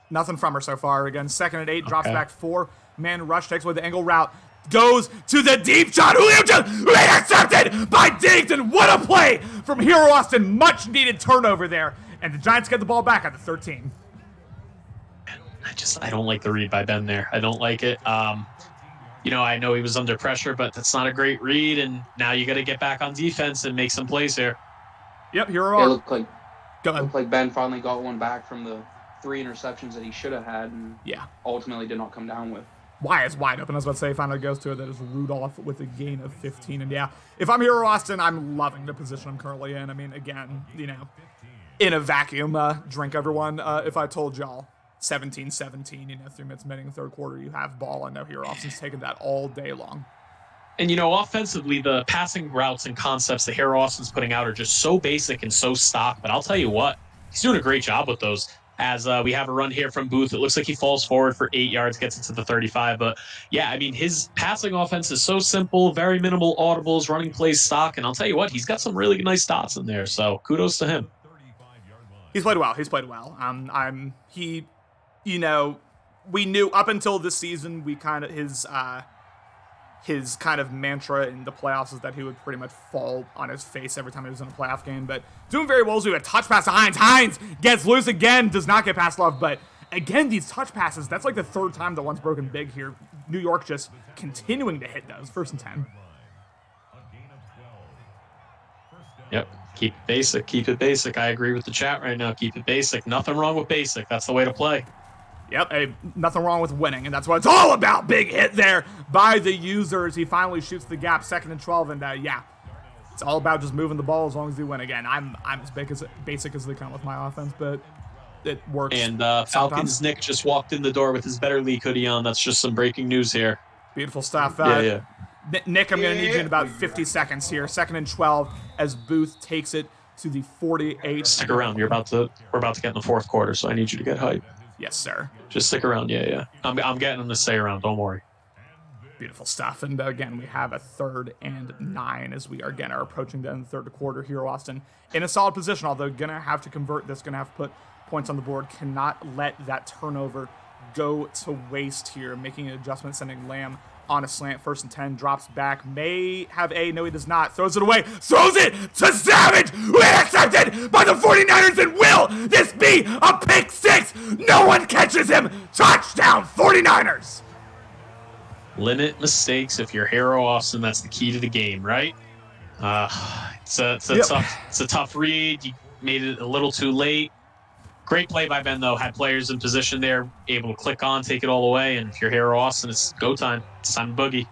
Speaker 3: nothing from her so far. Again, 2nd and 8, drops back 4. Man rush, takes away the angle route. Goes to the deep shot. Julio Jones intercepted by Diggs. And what a play from Hero Austin. Much needed turnover there. And the Giants get the ball back at the 13.
Speaker 2: I don't like the read by Ben there. I don't like it. I know he was under pressure, but that's not a great read. And now you got to get back on defense and make some plays here.
Speaker 3: Yep, here we are.
Speaker 1: It looked like Ben finally got one back from the 3 interceptions that he should have had, and ultimately did not come down with.
Speaker 3: Wyatt's wide open. I was about to say, finally goes to it. That is Rudolph with a gain of 15. And if I'm Hero Austin, I'm loving the position I'm currently in. I mean, again, in a vacuum, drink everyone. If I told y'all 17-17, 3 minutes remaining in the 3rd quarter, you have ball. I know Hero Austin's taking that all day long.
Speaker 2: And, offensively, the passing routes and concepts that Hero Austin's putting out are just so basic and so stock. But I'll tell you what, he's doing a great job with those. As we have a run here from Booth, it looks like he falls forward for 8 yards, gets into the 35. But, yeah, I mean, his passing offense is so simple, very minimal audibles, running plays stock. And I'll tell you what, he's got some really nice dots in there. So kudos to him.
Speaker 3: He's played well. We knew up until this season, we kind of his kind of mantra in the playoffs is that he would pretty much fall on his face every time he was in a playoff game. But doing very well. So we have a touch pass to Hines. Hines gets loose again, does not get past Love. But again, these touch passes, that's like the third time that one's broken big here. New York just continuing to hit those. 1st and 10.
Speaker 2: Yep. Keep it basic. Keep it basic. I agree with the chat right now. Keep it basic. Nothing wrong with basic. That's the way to play.
Speaker 3: Yep, hey, nothing wrong with winning, and that's what it's all about. Big hit there by the users. He finally shoots the gap, 2nd and 12, and yeah, it's all about just moving the ball as long as you win. Again, I'm as basic as they come with my offense, but it works.
Speaker 2: And Falcons Nick just walked in the door with his Better League hoodie on. That's just some breaking news here.
Speaker 3: Beautiful stuff.
Speaker 2: Yeah.
Speaker 3: Nick, I'm going to need you in about 50 seconds here. 2nd and 12 as Booth takes it to the 48.
Speaker 2: Stick around. We're about to get in the 4th quarter, so I need you to get hype.
Speaker 3: Yes, sir.
Speaker 2: Just stick around. Yeah. I'm getting them to stay around. Don't worry.
Speaker 3: Beautiful stuff. And again, we have a 3rd and 9 as we again are approaching the end of the 3rd quarter here. Austin in a solid position, although going to have to convert this, going to have to put points on the board. Cannot let that turnover go to waste here. Making an adjustment, sending Lamb on a slant. 1st and 10, drops back. May have a, no he does not. Throws it away. Throws it to Savage. Intercepted by the 49ers. And will this be a pick 6? No one catches him. Touchdown 49ers.
Speaker 2: Limit mistakes. If you're Hero Austin, that's the key to the game, right? It's a tough read. You made it a little too late. Great play by Ben, though. Had players in position there, able to click on, take it all away. And if you're Hero Austin, it's go time. It's time to boogie.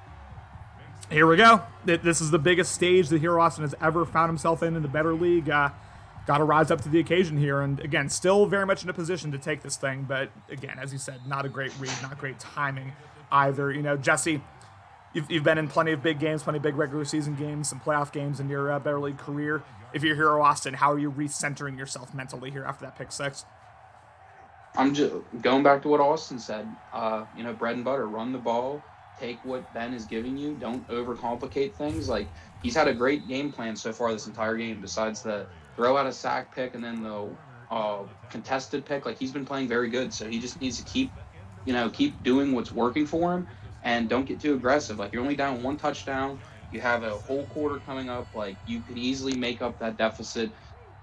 Speaker 3: Here we go. This is the biggest stage that Hero Austin has ever found himself in the Better League. Got to rise up to the occasion here. And again, still very much in a position to take this thing. But again, as you said, not a great read, not great timing either. You know, Jesse, you've been in plenty of big games, plenty of big regular season games, some playoff games in your Better League career. If you're Hero Austin, how are you recentering yourself mentally here after that pick 6?
Speaker 1: I'm just going back to what Austin said. Bread and butter, run the ball, take what Ben is giving you. Don't overcomplicate things. Like, he's had a great game plan so far this entire game, besides the throw out a sack pick and then the contested pick. Like, he's been playing very good, so he just needs to keep doing what's working for him and don't get too aggressive. Like, you're only down 1 touchdown. You have a whole quarter coming up. Like, you could easily make up that deficit,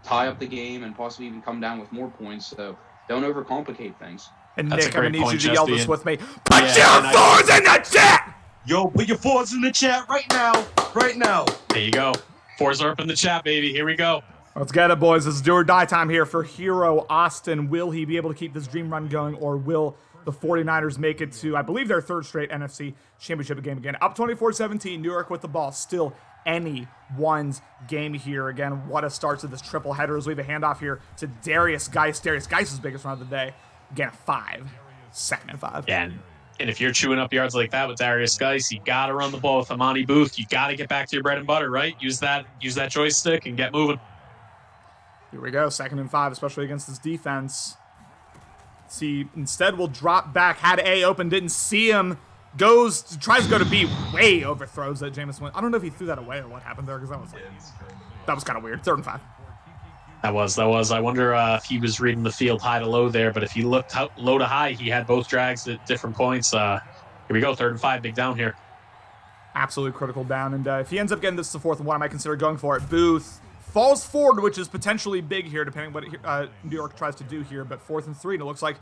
Speaker 1: tie up the game, and possibly even come down with more points. So don't overcomplicate things.
Speaker 3: And
Speaker 2: That's
Speaker 3: Nick, I'm going to need you to
Speaker 2: point,
Speaker 3: yell
Speaker 2: Justin.
Speaker 3: this with me. Put your 4s in the chat!
Speaker 4: Yo, put your 4s in the chat right now. Right now.
Speaker 2: There you go. 4s are up in the chat, baby. Here we go.
Speaker 3: Let's get it, boys. This is do or die time here for Hero Austin. Will he be able to keep this dream run going, or will the 49ers make it to, I believe, their 3rd straight NFC Championship game again? Up 24-17, New York with the ball. Still anyone's game here. Again, what a start to this triple header as we have a handoff here to Darius Geis. Darius Geis' biggest run of the day. Again, a 5. 2nd and 5.
Speaker 2: Yeah, and if you're chewing up yards like that with Darius Geis, you got to run the ball with Amani Booth. You got to get back to your bread and butter, right? Use that joystick and get moving.
Speaker 3: Here we go, 2nd and 5, especially against this defense. See, instead will drop back. Had A open, didn't see him. Tries to go to B, way overthrows that Jameis Winston. I don't know if he threw that away or what happened there, because that was kind of weird. 3rd and 5.
Speaker 2: That was. I wonder if he was reading the field high to low there, but if he looked low to high, he had both drags at different points. Here we go, 3rd and 5, big down here.
Speaker 3: Absolutely critical down, and if he ends up getting this to 4th and 1, I might consider going for it. Booth falls forward, which is potentially big here, depending on what New York tries to do here, but 4th and 3, and it looks like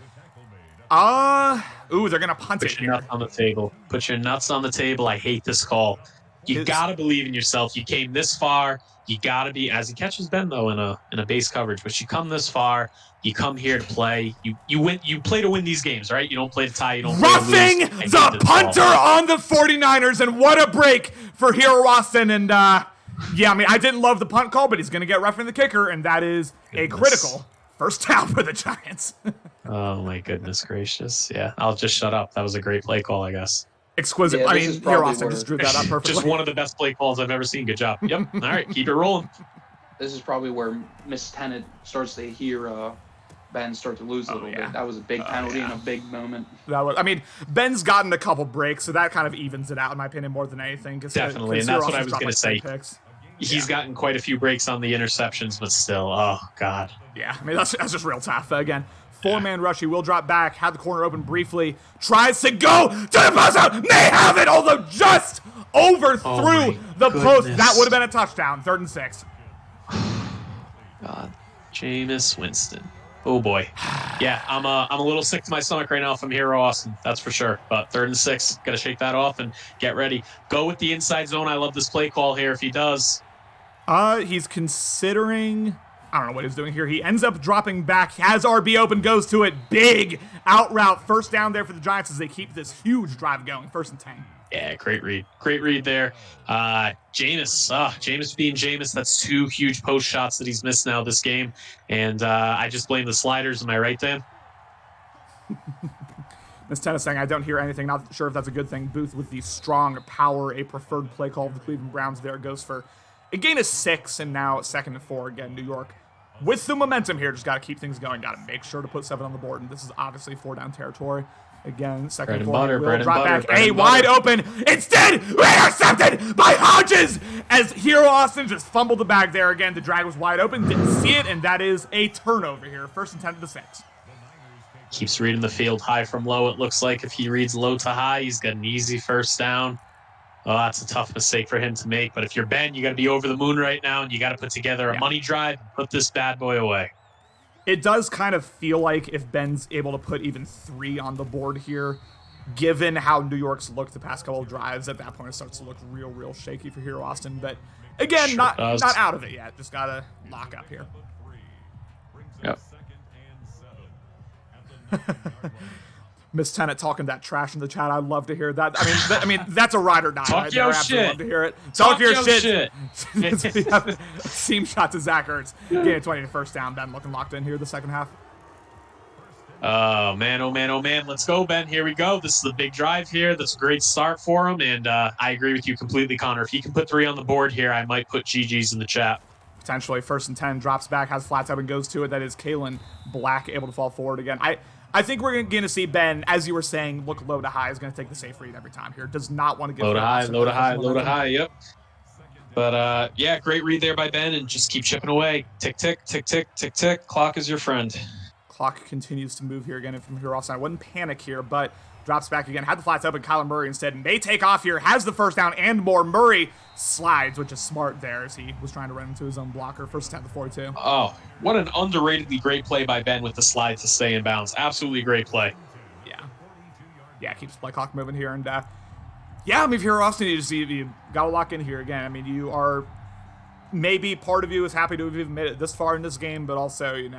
Speaker 3: they're gonna punt it.
Speaker 2: Put your nuts on the table. Put your nuts on the table. I hate this call. You gotta believe in yourself. You came this far. You gotta be, as he catches Ben though in a base coverage, but you come this far. You come here to play. You win. You play to win these games, right? You don't play to tie. You don't play to lose.
Speaker 3: Roughing the punter on the 49ers, and what a break for Hero Austin. And yeah, I mean, I didn't love the punt call, but he's gonna get roughing the kicker, and that is a critical 1st down for the Giants.
Speaker 2: Oh my goodness gracious! Yeah, I'll just shut up. That was a great play call, I guess.
Speaker 3: Exquisite.
Speaker 1: Yeah,
Speaker 3: I mean, Hero Austin just drew that up perfectly.
Speaker 2: Just one of the best play calls I've ever seen. Good job. Yep. All right, keep it rolling.
Speaker 1: This is probably where Miss Tennant starts to hear Ben start to lose a little bit. That was a big penalty and a big moment.
Speaker 3: Ben's gotten a couple breaks, so that kind of evens it out, in my opinion, more than anything.
Speaker 2: Definitely, and that's what I was going to say. he's gotten quite a few breaks on the interceptions, but still, oh, God.
Speaker 3: Yeah, I mean, that's just real tough. Again, four-man rush. He will drop back, had the corner open briefly, tries to go to the post out, may have it, although just overthrew the post. That would have been a touchdown, 3rd and 6.
Speaker 2: God, Jameis Winston. Oh boy, yeah, I'm a little sick to my stomach right now if I'm Hero Austin, that's for sure. But 3rd and 6, got to shake that off and get ready. Go with the inside zone. I love this play call here. If he does,
Speaker 3: he's considering. I don't know what he's doing here. He ends up dropping back, has RB open, goes to it, big out route, first down there for the Giants as they keep this huge drive going. 1st and 10.
Speaker 2: Yeah, great read there. Jameis being Jameis, that's 2 huge post shots that he's missed now this game. And I just blame the sliders. Am I right, Dan?
Speaker 3: Miss Tennis saying, I don't hear anything. Not sure if that's a good thing. Booth with the strong power, a preferred play call of the Cleveland Browns there. Goes for a gain of 6, and now 2nd and 4 again. New York with the momentum here. Just got to keep things going. Got to make sure to put 7 on the board. And this is obviously 4-down territory. Again, 2nd and 4. Will drop back. A wide open. Instead, intercepted by Hodges as Hero Austin just fumbled the bag there again. The drag was wide open. Didn't see it, and that is a turnover here. 1st and 10 to the 6.
Speaker 2: Keeps reading the field high from low. It looks like if he reads low to high, he's got an easy 1st down. Oh, that's a tough mistake for him to make. But if you're Ben, you got to be over the moon right now, and you got to put together a money drive and put this bad boy away.
Speaker 3: It does kind of feel like if Ben's able to put even 3 on the board here, given how New York's looked the past couple of drives, at that point it starts to look real shaky for Hero Austin. But again, not out of it yet. Just got to lock up here.
Speaker 2: Yep.
Speaker 3: Miss Tennant talking that trash in the chat. I'd love to hear that. I mean, that's a ride or die.
Speaker 2: Talk
Speaker 3: right
Speaker 2: your
Speaker 3: there. I absolutely
Speaker 2: shit.
Speaker 3: love to hear it. Talk your shit.
Speaker 2: shit.
Speaker 3: Seam shot to Zach Ertz. Getting 20 to 1st down. Ben looking locked in here the 2nd half.
Speaker 2: Oh man. Let's go, Ben. Here we go. This is the big drive here. That's a great start for him. And I agree with you completely, Connor. If he can put 3 on the board here, I might put GG's in the chat.
Speaker 3: Potentially 1st and 10. Drops back, has flats up and goes to it. That is Kalen Black able to fall forward again. I think we're going to see Ben, as you were saying, look low to high. Is going to take the safe read every time here. Does not want to get
Speaker 2: low to high. Yep. But yeah, great read there by Ben, and just keep chipping away. Tick, tick, tick, tick, tick, tick. Clock is your friend.
Speaker 3: Clock continues to move here again from here also. I wouldn't panic here, but drops back again. Had the flats open. Kyler Murray instead may take off here. Has the 1st down and more. Murray slides, which is smart there as he was trying to run into his own blocker. 1st at the 42.
Speaker 2: Oh, what an underratedly great play by Ben with the slide to stay in bounds. Absolutely great play.
Speaker 3: Yeah, keeps play clock moving here. And yeah, I mean, if you're Austin, you got to lock in here again. I mean, you are maybe part of you is happy to have even made it this far in this game, but also, you've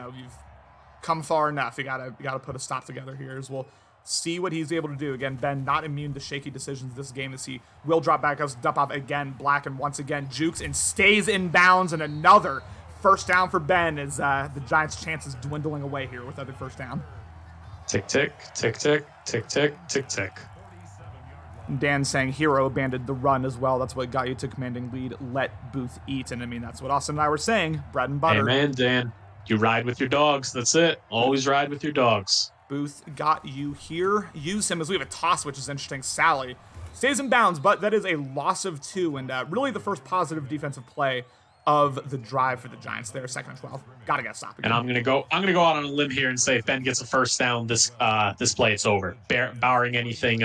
Speaker 3: come far enough. You gotta put a stop together here as we'll see what he's able to do. Again, Ben not immune to shaky decisions this game as he will drop back, goes dump off again. Black and once again jukes and stays in bounds, and another 1st down for Ben as the Giants' chances dwindling away here with other 1st down.
Speaker 2: Tick, tick, tick, tick, tick, tick, tick, tick.
Speaker 3: Dan saying Hero abandoned the run as well. That's what got you to commanding lead. Let Booth eat. And I mean, that's what Austin and I were saying. Bread and butter.
Speaker 2: Amen, Dan. You ride with your dogs. That's it. Always ride with your dogs.
Speaker 3: Booth got you here. Use him as we have a toss, which is interesting. Sally stays in bounds, but that is a loss of 2. And really the first positive defensive play of the drive for the Giants there. 2nd and 12. Gotta get a stop again.
Speaker 2: And I'm gonna go out on a limb here and say if Ben gets a 1st down this play, it's over. Barring anything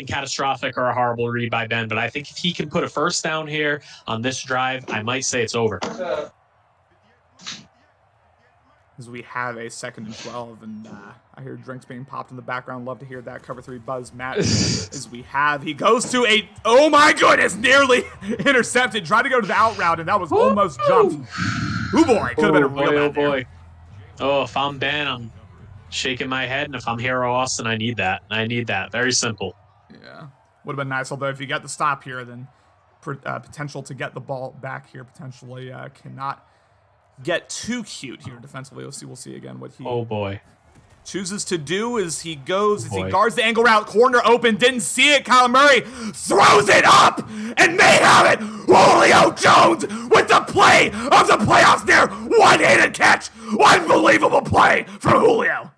Speaker 2: catastrophic or a horrible read by Ben. But I think if he can put a 1st down here on this drive, I might say it's over.
Speaker 3: As we have a 2nd and 12, and I hear drinks being popped in the background. Love to hear that. Cover 3 buzz, Matt. He goes to oh my goodness, nearly intercepted. Tried to go to the out route, and that was almost jumped. Oh boy, could have been a real bad there.
Speaker 2: Oh, if I'm Ben, I'm shaking my head, and if I'm Hero Austin, I need that. Very simple.
Speaker 3: Yeah, would have been nice. Although if you got the stop here, then potential to get the ball back here potentially cannot get too cute here defensively. We'll see again what he chooses to do as he goes, he guards the angle route, corner open, didn't see it. Kyler Murray throws it up and may have it. Julio Jones with the play of the playoffs there. One-handed catch. Unbelievable play from Julio.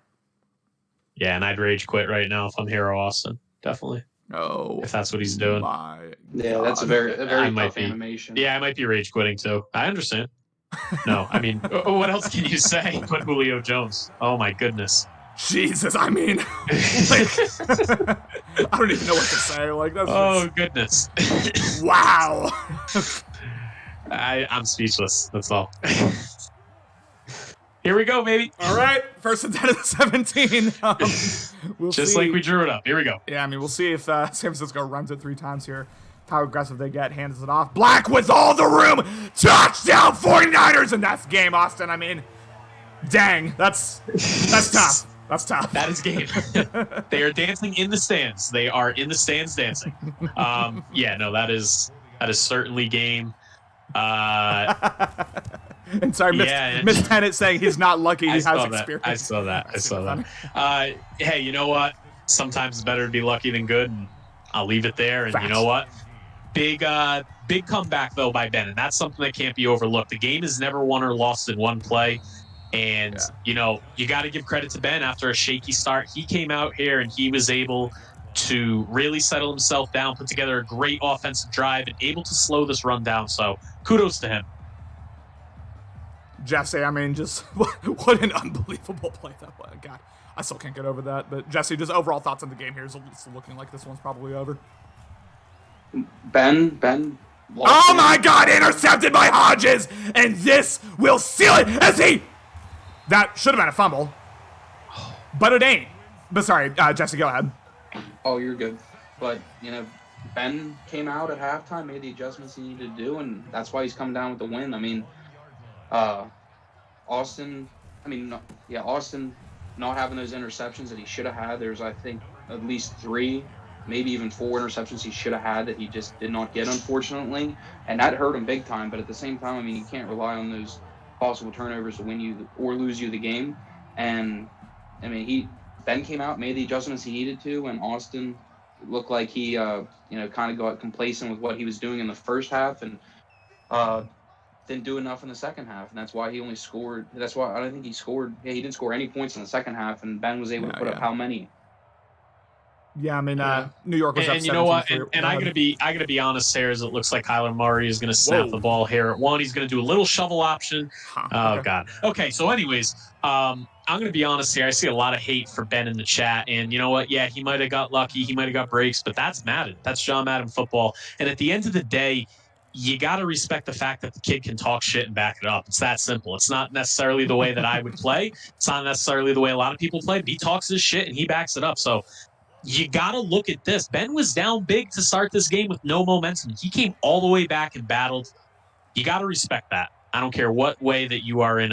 Speaker 2: Yeah, and I'd rage quit right now if I'm Hero Austin. Definitely.
Speaker 3: Oh,
Speaker 2: if that's what he's doing.
Speaker 3: My
Speaker 1: Yeah,
Speaker 3: God.
Speaker 1: that's a very
Speaker 2: I might
Speaker 1: tough
Speaker 2: be.
Speaker 1: animation.
Speaker 2: Yeah, I might be rage quitting too. I understand. No, I mean, what else can you say but Julio Jones? Oh my goodness.
Speaker 3: Jesus, I mean, like, I don't even know what to say. Like, that's
Speaker 2: Oh
Speaker 3: just,
Speaker 2: goodness.
Speaker 3: wow.
Speaker 2: I'm speechless. That's all. Here we go, baby.
Speaker 3: All right, 1st and 10 of the 17. We'll
Speaker 2: Just
Speaker 3: see.
Speaker 2: like we drew it up. Here we go.
Speaker 3: Yeah, I mean, we'll see if San Francisco runs it 3 times here. How aggressive they get, hands it off. Black with all the room. Touchdown 49ers, and that's game, Austin. I mean, dang, that's tough. That's tough.
Speaker 2: That is game. They are dancing in the stands. They are in the stands dancing. Yeah, no, that is certainly game.
Speaker 3: And sorry, Miss Tennant saying he's not lucky. He has experience.
Speaker 2: I saw that. Hey, you know what? Sometimes it's better to be lucky than good, and I'll leave it there. And
Speaker 3: Facts.
Speaker 2: You know what? Big comeback though by Ben, and that's something that can't be overlooked. The game is never won or lost in one play. And, you know, you got to give credit to Ben after a shaky start. He came out here and he was able to really settle himself down, put together a great offensive drive, and able to slow this run down. So kudos to him.
Speaker 3: Jesse, I mean, just what an unbelievable play that was. God, I still can't get over that. But Jesse, just overall thoughts on the game here. It's looking like this one's probably over.
Speaker 1: Ben.
Speaker 3: Oh my God! Intercepted by Hodges, and this will seal it as he. That should have been a fumble, but it ain't. But sorry, Jesse, go ahead.
Speaker 1: Oh, you're good. But, you know, Ben came out at halftime, made the adjustments he needed to do, and that's why he's come down with the win. I mean, Austin not having those interceptions that he should have had. There's, I think, at least 3, maybe even 4 interceptions he should have had that he just did not get, unfortunately. And that hurt him big time. But at the same time, I mean, you can't rely on those possible turnovers to win you or lose you the game. And I mean, Ben came out, made the adjustments he needed to, and Austin looked like he kind of got complacent with what he was doing in the first half, and didn't do enough in the second half, and that's why he only scored. That's why I don't think he scored. Yeah, he didn't score any points in the second half, and Ben was able to put up how many?
Speaker 3: Yeah, I mean, New York was up 17-3.
Speaker 2: And you know what? And I gotta be honest here, as it looks like Kyler Murray is gonna snap the ball here at 1. He's gonna do a little shovel option. Oh God. Okay, so anyways, I'm gonna be honest here. I see a lot of hate for Ben in the chat, and you know what? Yeah, he might have got lucky, he might have got breaks, but that's Madden. That's John Madden football. And at the end of the day, you got to respect the fact that the kid can talk shit and back it up. It's that simple. It's not necessarily the way that I would play. It's not necessarily the way a lot of people play, but he talks his shit and he backs it up. So you got to look at this. Ben was down big to start this game with no momentum. He came all the way back and battled. You got to respect that. I don't care what way that you are in,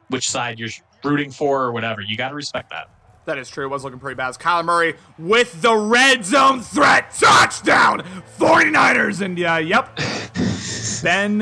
Speaker 2: which side you're rooting for or whatever. You got to respect that.
Speaker 3: That is true. It was looking pretty bad. It's Kyler Murray with the red zone threat. Touchdown, 49ers. And yep. Ben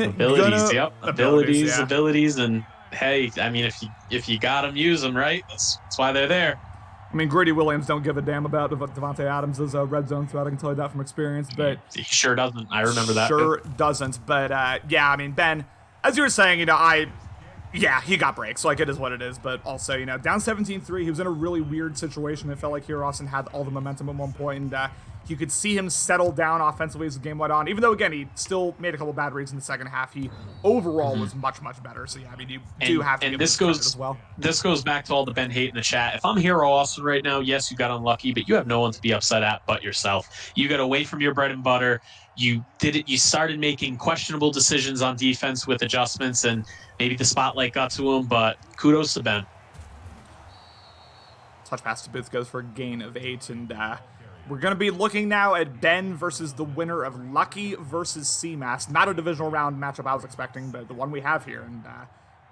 Speaker 2: abilities, and hey, I mean, if you got them, use them, right? That's why they're there.
Speaker 3: I mean, Greedy Williams don't give a damn about Devontae Adams' red zone threat. I can tell you that from experience. But
Speaker 2: he sure doesn't. I remember that.
Speaker 3: Sure doesn't. But yeah, I mean, Ben, as you were saying, he got breaks. Like, it is what it is. But also, down 17-3, he was in a really weird situation. It felt like here Austin had all the momentum at one point, and you could see him settle down offensively as the game went on. Even though, again, he still made a couple bad reads in the second half, he overall was much, much better. So, yeah, I mean, you do have to give him credit as well.
Speaker 2: This goes back to all the Ben hate in the chat. If I'm Hero Austin right now, yes, you got unlucky, but you have no one to be upset at but yourself. You got away from your bread and butter. You did it. You started making questionable decisions on defense with adjustments, and maybe the spotlight got to him, but kudos to Ben.
Speaker 3: Touch pass to Booth goes for a gain of 8, and we're going to be looking now at Ben versus the winner of Lucky versus CMAS. Not a divisional round matchup I was expecting, but the one we have here, and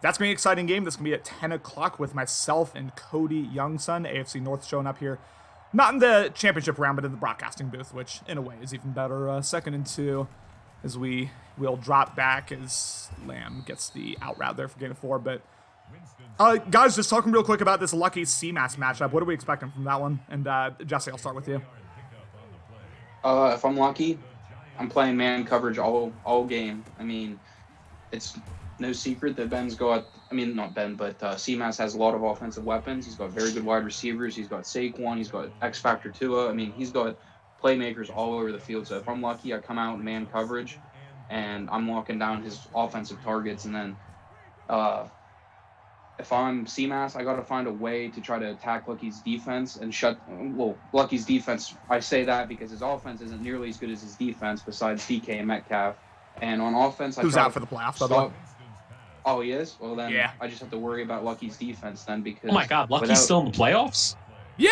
Speaker 3: that's going to be an exciting game. This is going to be at 10 o'clock with myself and Cody Youngson, AFC North, showing up here. Not in the championship round, but in the broadcasting booth, which in a way is even better. 2nd and 2 as we will drop back as Lamb gets the out route there for gain of 4. But guys, just talking real quick about this Lucky CMAS matchup. What are we expecting from that one? And Jesse, I'll start with you.
Speaker 1: If I'm lucky, I'm playing man coverage all game. I mean, it's no secret that Ben's got, not Ben, but CMAS has a lot of offensive weapons. He's got very good wide receivers. He's got Saquon. He's got X Factor Tua. I mean, he's got playmakers all over the field. So if I'm lucky, I come out in man coverage, and I'm locking down his offensive targets. And then if I'm CMAS, I got to find a way to try to attack Lucky's defense and Lucky's defense. I say that because his offense isn't nearly as good as his defense, besides DK and Metcalf. And on offense,
Speaker 3: Who's out for the playoffs, by the way?
Speaker 1: Oh, he is? Well, then
Speaker 3: yeah.
Speaker 1: I just have to worry about Lucky's defense then, because...
Speaker 2: Oh, my God. Lucky's still in the playoffs?
Speaker 3: Yeah.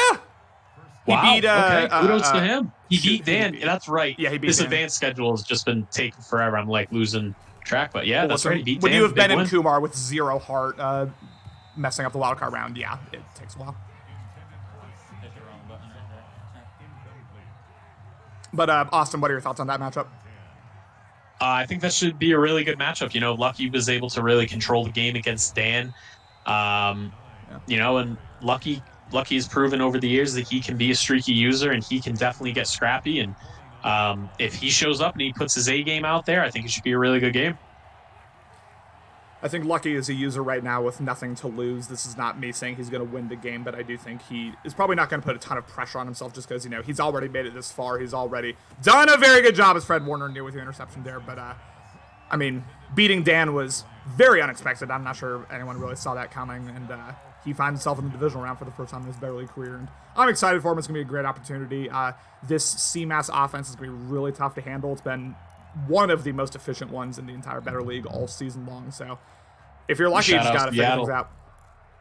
Speaker 2: Wow.
Speaker 3: He beat,
Speaker 2: okay. Kudos to him. He beat Dan. That's right.
Speaker 3: Yeah, he beat
Speaker 2: This
Speaker 3: Dan.
Speaker 2: advanced schedule has just been taking forever. I'm like losing track. But yeah, that's right. He beat
Speaker 3: when
Speaker 2: Dan.
Speaker 3: you have Ben
Speaker 2: Big
Speaker 3: and
Speaker 2: win.
Speaker 3: Kumar with zero heart messing up the wild card round, yeah, it takes a while. But Austin, what are your thoughts on that matchup?
Speaker 2: I think that should be a really good matchup. You know, Lucky was able to really control the game against Dan. You know, and Lucky has proven over the years that he can be a streaky user, and he can definitely get scrappy. And if he shows up and he puts his A game out there, I think it should be a really good game.
Speaker 3: I think Lucky is a user right now with nothing to lose. This is not me saying he's going to win the game, but I do think he is probably not going to put a ton of pressure on himself just because, you know, he's already made it this far. He's already done a very good job, as Fred Warner knew with the interception there. But, I mean, beating Dan was very unexpected. I'm not sure anyone really saw that coming. And he finds himself in the divisional round for the first time in his better league career. And I'm excited for him. It's going to be a great opportunity. This CMAS offense is going to be really tough to handle. It's been one of the most efficient ones in the entire better league all season long. So if you're lucky, you just got to figure things out.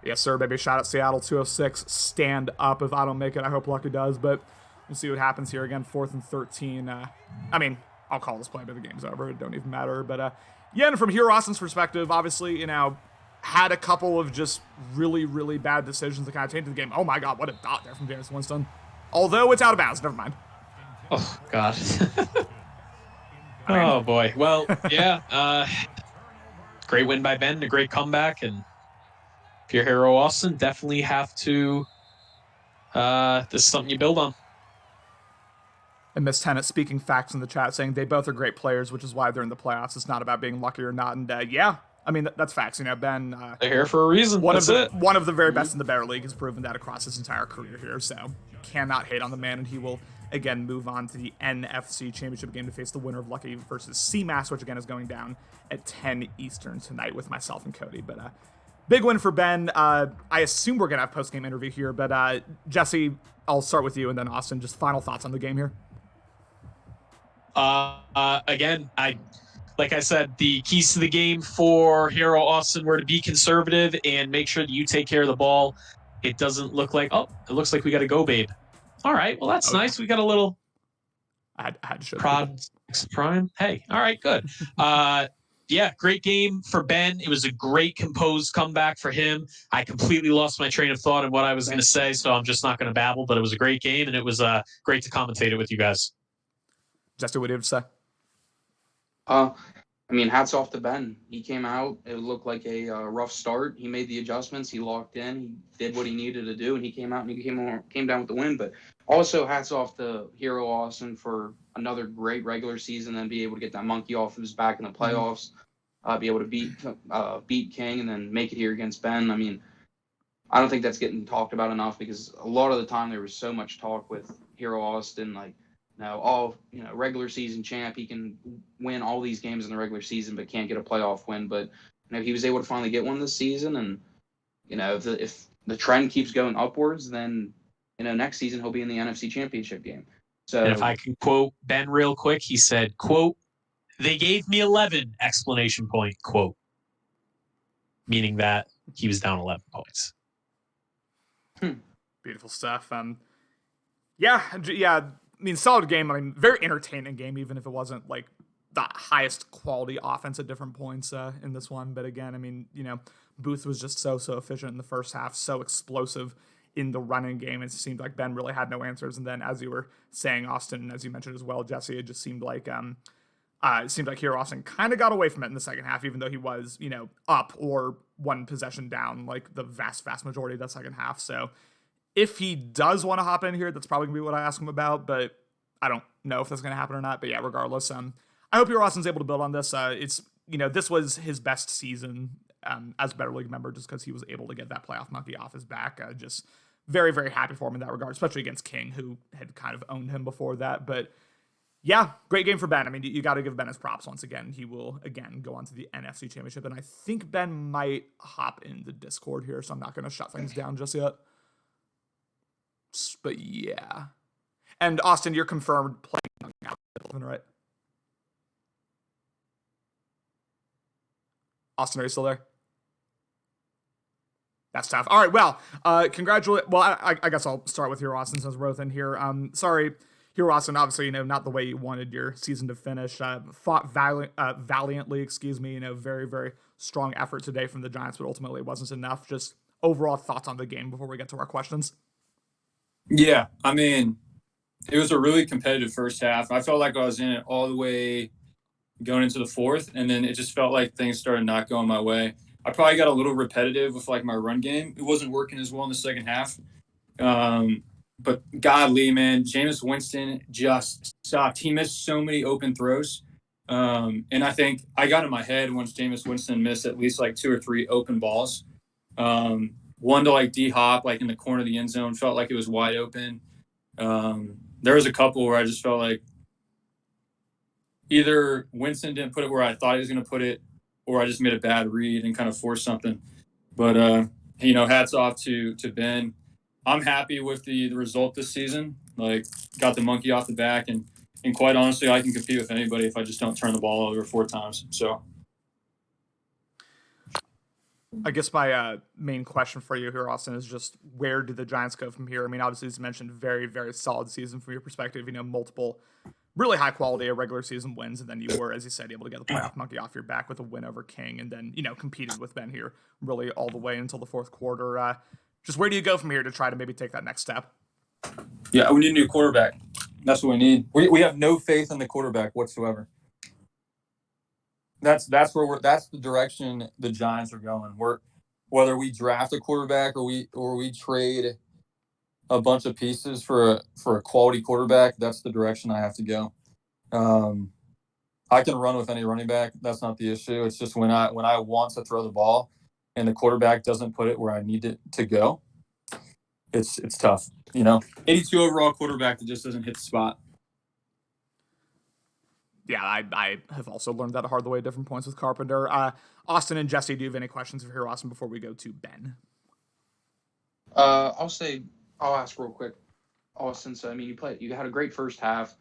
Speaker 3: Yes, sir, baby. Shout out Seattle 206. Stand up if I don't make it. I hope Lucky does, but we'll see what happens here. Again, 4th and 13. I mean, I'll call this play, but the game's over. It don't even matter. But yeah, and from here, Austin's perspective, obviously, you know, had a couple of just really, really bad decisions that kind of tainted the game. Oh my God, what a dot there from Jameis Winston. Although it's out of bounds. Never mind.
Speaker 2: Oh, God. Oh, boy. Well, yeah. Great win by Ben, a great comeback, and if you're Hero Austin, definitely have to. This is something you build on.
Speaker 3: And Miss Tennant speaking facts in the chat, saying they both are great players, which is why they're in the playoffs. It's not about being lucky or not. And yeah, I mean that's facts. You know, Ben.
Speaker 2: They're here for a reason.
Speaker 3: One of the very best in the Better League has proven that across his entire career here. So cannot hate on the man, and he will again move on to the NFC Championship game to face the winner of Lucky versus CMAS, which again is going down at 10 Eastern tonight with myself and Cody. But big win for Ben. I assume we're gonna have post-game interview here, but Jesse, I'll start with you, and then Austin. Just final thoughts on the game here.
Speaker 2: Again, like I said, the keys to the game for Hero Austin were to be conservative and make sure that you take care of the ball. It doesn't look like, it looks like we got to go, babe. All right, well, that's nice. We got a little
Speaker 3: I had to show
Speaker 2: prod prime. Hey, all right, good. Yeah, great game for Ben. It was a great composed comeback for him. I completely lost my train of thought of what I was going to say, so I'm just not going to babble, but it was a great game, and it was great to commentate it with you guys.
Speaker 3: Jesse, what do you have to say?
Speaker 1: I mean, hats off to Ben. He came out. It looked like a rough start. He made the adjustments. He locked in. He did what he needed to do, and he came out and he came down with the win. But also, hats off to Hero Austin for another great regular season and be able to get that monkey off his back in the playoffs, be able to beat King and then make it here against Ben. I mean, I don't think that's getting talked about enough because a lot of the time there was so much talk with Hero Austin, like, regular season champ. He can win all these games in the regular season, but can't get a playoff win. But he was able to finally get one this season, and if the trend keeps going upwards, then next season he'll be in the NFC Championship game. So,
Speaker 2: and if I can quote Ben real quick, he said, "Quote: They gave me 11!" Exclamation point. Quote. Meaning that he was down 11 points.
Speaker 3: Beautiful stuff. Yeah. I mean, solid game. I mean, very entertaining game, even if it wasn't like the highest quality offense at different points in this one. But again, I mean, Booth was just so efficient in the first half, so explosive in the running game. It seemed like Ben really had no answers. And then, as you were saying, Austin, and as you mentioned as well, Jesse, it just seemed like Hero Austin kind of got away from it in the second half, even though he was, up or one possession down, like the vast majority of that second half. So if he does want to hop in here, that's probably going to be what I ask him about, but I don't know if that's going to happen or not. But yeah, regardless, I hope Hero Austin's able to build on this. It's, this was his best season as a Better League member just because he was able to get that playoff monkey off his back. Just very, very happy for him in that regard, especially against King, who had kind of owned him before that. But yeah, great game for Ben. I mean, you got to give Ben his props once again. He will, again, go on to the NFC Championship. And I think Ben might hop in the Discord here, so I'm not going to shut things down just yet. But yeah. And Austin, you're confirmed playing out, right? Austin, are you still there? That's tough. All right, well, congratulate. Well, I guess I'll start with Hero Austin since we're both in here. Sorry, Hero Austin, obviously, not the way you wanted your season to finish. Fought valiantly, very, very strong effort today from the Giants, but ultimately it wasn't enough. Just overall thoughts on the game before we get to our questions.
Speaker 5: Yeah, I mean, it was a really competitive first half. I felt like I was in it all the way going into the fourth, and then it just felt like things started not going my way. I probably got a little repetitive with like my run game. It wasn't working as well in the second half. But godly, man, Jameis Winston just sucked. He missed so many open throws. And I think I got in my head once Jameis Winston missed at least like 2 or 3 open balls. One to like D-Hop, like in the corner of the end zone, felt like it was wide open. There was a couple where I just felt like either Winston didn't put it where I thought he was going to put it, or I just made a bad read and kind of forced something. But, hats off to Ben. I'm happy with the result this season. Like, got the monkey off the back, and quite honestly, I can compete with anybody if I just don't turn the ball over 4 times. So
Speaker 3: I guess my main question for you here, Austin, is just where do the Giants go from here? I mean, obviously, as you mentioned, very, very solid season from your perspective. Multiple really high quality regular season wins, and then you were, as you said, able to get the playoff monkey off your back with a win over King, and then competed with Ben here really all the way until the fourth quarter. Just where do you go from here to try to maybe take that next step?
Speaker 5: Yeah, we need a new quarterback. That's what we need. We have no faith in the quarterback whatsoever. That's the direction the Giants are going. Whether we draft a quarterback or we trade a bunch of pieces for a quality quarterback, that's the direction I have to go. I can run with any running back. That's not the issue. It's just when I want to throw the ball and the quarterback doesn't put it where I need it to go, it's tough. 82 overall quarterback that just doesn't hit the spot.
Speaker 3: Yeah, I have also learned that hard the way at different points with Carpenter. Austin and Jesse, do you have any questions for Hero Austin before we go to Ben?
Speaker 1: I'll ask real quick, Austin. So, I mean, you had a great first half.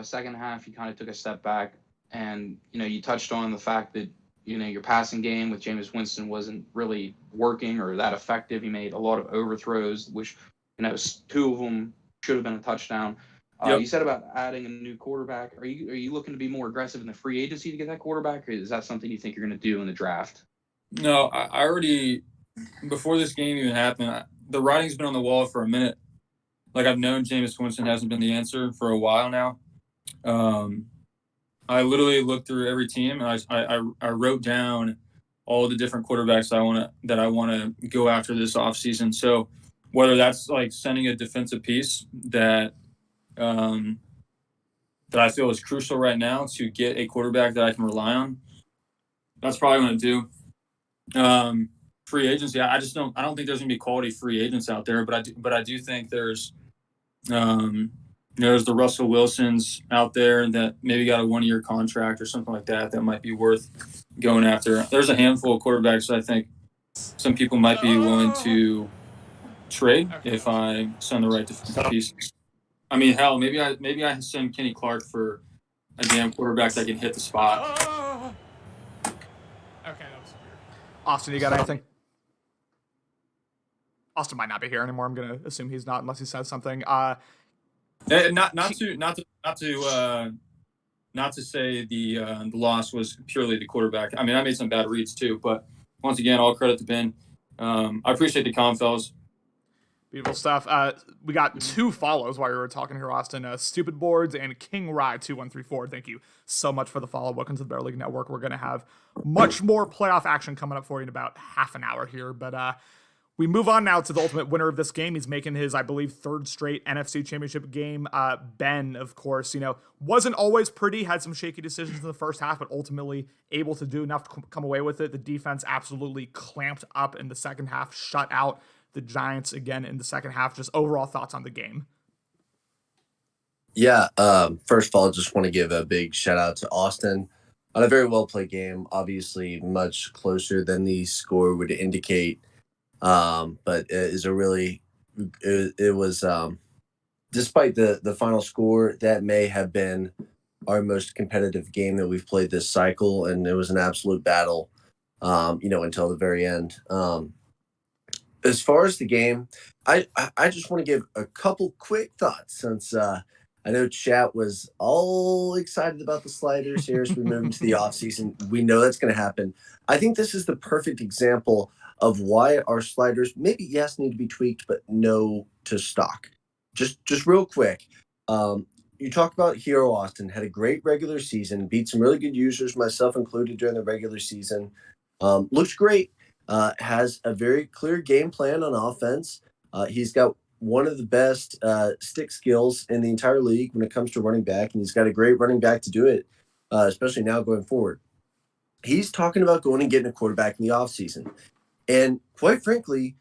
Speaker 1: Second half, you kind of took a step back, and, you touched on the fact that, your passing game with Jameis Winston wasn't really working or that effective. He made a lot of overthrows, which, 2 of them should have been a touchdown.
Speaker 5: Yep.
Speaker 1: You said about adding a new quarterback. Are you looking to be more aggressive in the free agency to get that quarterback, or is that something you think you're going to do in the draft?
Speaker 5: No, I already, before this game even happened, the writing's been on the wall for a minute. Like, I've known Jameis Winston hasn't been the answer for a while now. I literally looked through every team, and I wrote down all the different quarterbacks that I want to go after this offseason. So whether that's like sending a defensive piece that I feel is crucial right now to get a quarterback that I can rely on, that's probably what I'm going to do. Free agency, I don't think there's going to be quality free agents out there, but I do think there's there's the Russell Wilsons out there that maybe got a 1-year contract or something like that might be worth going after. There's a handful of quarterbacks I think some people might be willing to trade if I send the right defensive pieces. I mean, hell, maybe I send Kenny Clark for a damn quarterback that can hit the spot.
Speaker 3: Okay, that was weird. Austin, you got anything? Austin might not be here anymore. I'm gonna assume he's not unless he says something. Not to say the loss was purely the quarterback. I mean, I made some bad reads too, but once again, all credit to Ben. I appreciate the comment, fellas. Beautiful stuff. We got 2 follows while we were talking here, Austin. Stupid Boards and King Rye 2134. Thank you so much for the follow. Welcome to the Bear League Network. We're going to have much more playoff action coming up for you in about half an hour here. But we move on now to the ultimate winner of this game. He's making his, I believe, 3rd straight NFC Championship game. Ben, of course, wasn't always pretty. Had some shaky decisions in the first half, but ultimately able to do enough to come away with it. The defense absolutely clamped up in the second half, shut out the Giants again in the second half. Just overall thoughts on the game.
Speaker 6: Yeah. First of all, just want to give a big shout out to Austin on a very well played game. Obviously, much closer than the score would indicate. But it is a really, it was, despite the final score, that may have been our most competitive game that we've played this cycle. And it was an absolute battle, until the very end. As far as the game, I just want to give a couple quick thoughts since I know chat was all excited about the sliders here as we move into the offseason. We know that's going to happen. I think this is the perfect example of why our sliders maybe, yes, need to be tweaked, but no to stock. Just real quick. You talked about Hero Austin, had a great regular season, beat some really good users, myself included, during the regular season. Looks great. Has a very clear game plan on offense. He's got one of the best stick skills in the entire league when it comes to running back, and he's got a great running back to do it, especially now going forward. He's talking about going and getting a quarterback in the offseason. And quite frankly,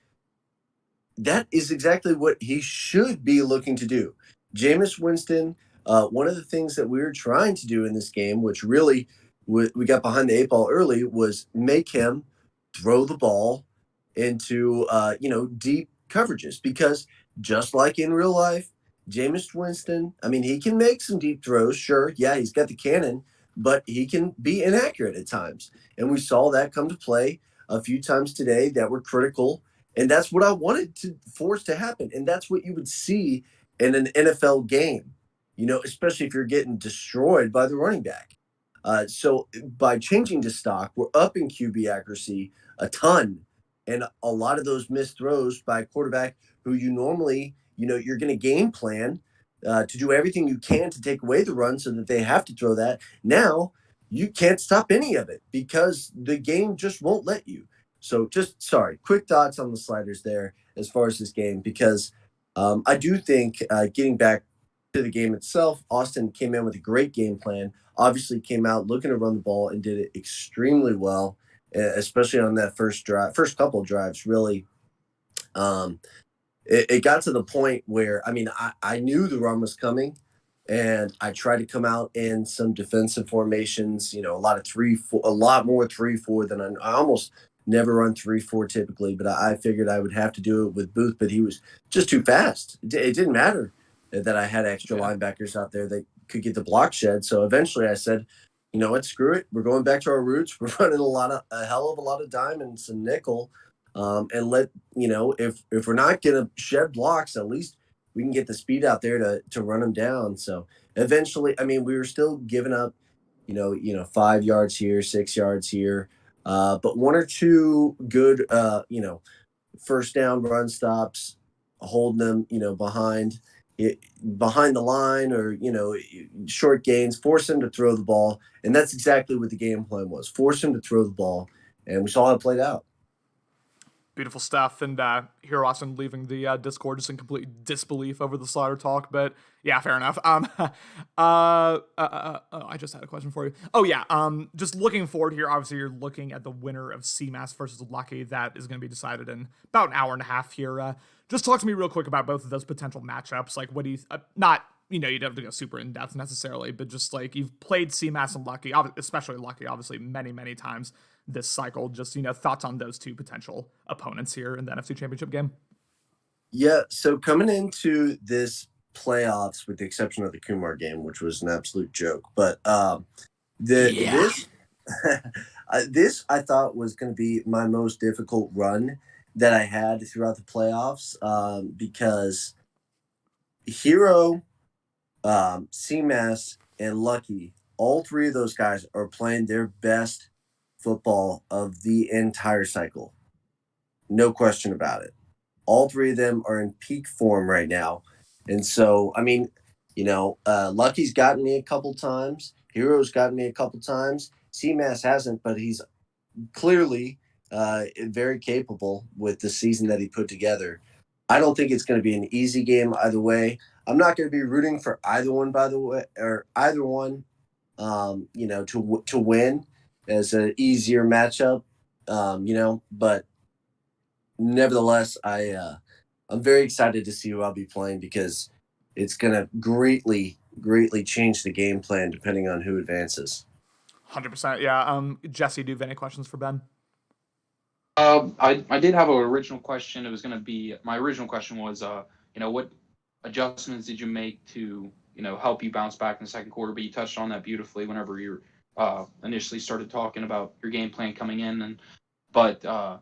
Speaker 6: that is exactly what he should be looking to do. Jameis Winston, one of the things that we were trying to do in this game, which really we got behind the eight ball early, was make him throw the ball into deep coverages, because just like in real life, Jameis Winston, I mean, he can make some deep throws, sure. Yeah, he's got the cannon, but he can be inaccurate at times. And we saw that come to play a few times today that were critical. And that's what I wanted to force to happen. And that's what you would see in an NFL game, especially if you're getting destroyed by the running back. So by changing to stock, we're up in QB accuracy a ton. And a lot of those missed throws by a quarterback who you normally, you're going to game plan to do everything you can to take away the run so that they have to throw that. Now you can't stop any of it because the game just won't let you. So quick thoughts on the sliders there as far as this game, because I do think getting back to the game itself, Austin came in with a great game plan, obviously came out looking to run the ball and did it extremely well, especially on that first couple of drives, really. It got to the point where, I knew the run was coming, and I tried to come out in some defensive formations, a lot of 3-4, a lot more 3-4 than I almost never run 3-4 typically, but I figured I would have to do it with Booth, but he was just too fast. It didn't matter that I had extra linebackers out there that could get the block shed. So eventually I said, you know what, screw it. We're going back to our roots. We're running a hell of a lot of dime and some nickel. And if we're not going to shed blocks, at least we can get the speed out there to run them down. So eventually, we were still giving up, 5 yards here, 6 yards here. But one or two good, first down run stops, holding them, behind the line, or, short gains, force him to throw the ball. And that's exactly what the game plan was. Force him to throw the ball. And we saw how it played out.
Speaker 3: Beautiful stuff. And Hero Austin leaving the Discord just in complete disbelief over the slaughter talk. But yeah, fair enough. I just had a question for you. Oh yeah. Just looking forward here. Obviously, you're looking at the winner of CMAS versus Lucky. That is going to be decided in about an hour and a half here. Just talk to me real quick about both of those potential matchups. Like, what do you not? You don't have to go super in depth necessarily, but just like you've played CMAS and Lucky, especially Lucky, obviously many, many times this cycle. Just, thoughts on those two potential opponents here in the NFC Championship game?
Speaker 6: Yeah, so coming into this playoffs, with the exception of the Kumar game, which was an absolute joke, but this this I thought was going to be my most difficult run that I had throughout the playoffs, because Hero, CMAS, and Lucky, all three of those guys are playing their best football of the entire cycle. No question about it. All three of them are in peak form right now. And so, Lucky's gotten me a couple times. Hero's gotten me a couple times. CMAS hasn't, but he's clearly very capable with the season that he put together. I don't think it's going to be an easy game either way. I'm not going to be rooting for either one, to win as an easier matchup, but nevertheless, I'm very excited to see who I'll be playing because it's going to greatly change the game plan depending on who advances.
Speaker 3: 100%. Yeah. Jesse, do you have any questions for Ben?
Speaker 1: I did have an original question. It was going to be my original question was, what adjustments did you make to, help you bounce back in the second quarter? But you touched on that beautifully whenever you initially started talking about your game plan coming in. But a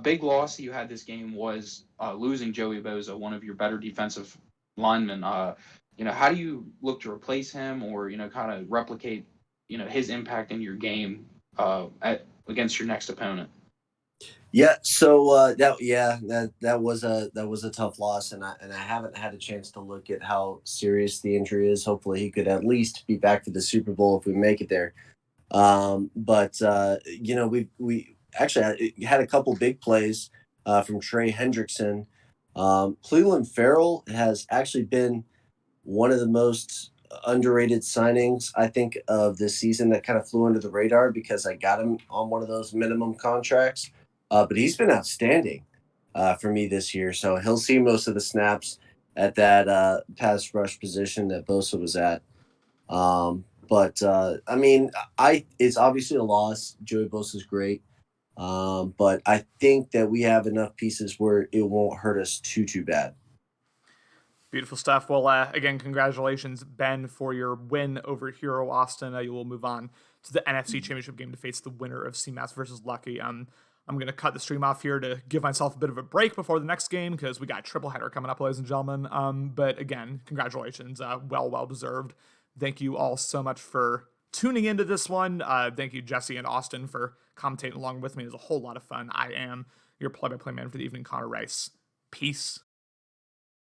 Speaker 1: big loss that you had this game was losing Joey Bosa, one of your better defensive linemen. How do you look to replace him, or kind of replicate, his impact in your game against your next opponent?
Speaker 6: Yeah, so that was a tough loss, and I haven't had a chance to look at how serious the injury is. Hopefully, he could at least be back for the Super Bowl if we make it there. But we actually had a couple big plays from Trey Hendrickson. Cleveland Farrell has actually been one of the most underrated signings, I think, of this season that kind of flew under the radar because I got him on one of those minimum contracts. But he's been outstanding for me this year. So he'll see most of the snaps at that pass rush position that Bosa was at. But I mean, it's obviously a loss. Joey Bosa's great. But I think that we have enough pieces where it won't hurt us too bad.
Speaker 3: Beautiful stuff. Well, again, congratulations, Ben, for your win over Hero Austin. You will move on to the NFC Championship game to face the winner of CMAS versus Lucky. I'm going to cut the stream off here to give myself a bit of a break before the next game because we got a triple header coming up, ladies and gentlemen. But again, congratulations. Well deserved. Thank you all so much for tuning into this one. Thank you, Jesse and Austin, for commentating along with me. It was a whole lot of fun. I am your play-by-play man for the evening, Connor Rice. Peace.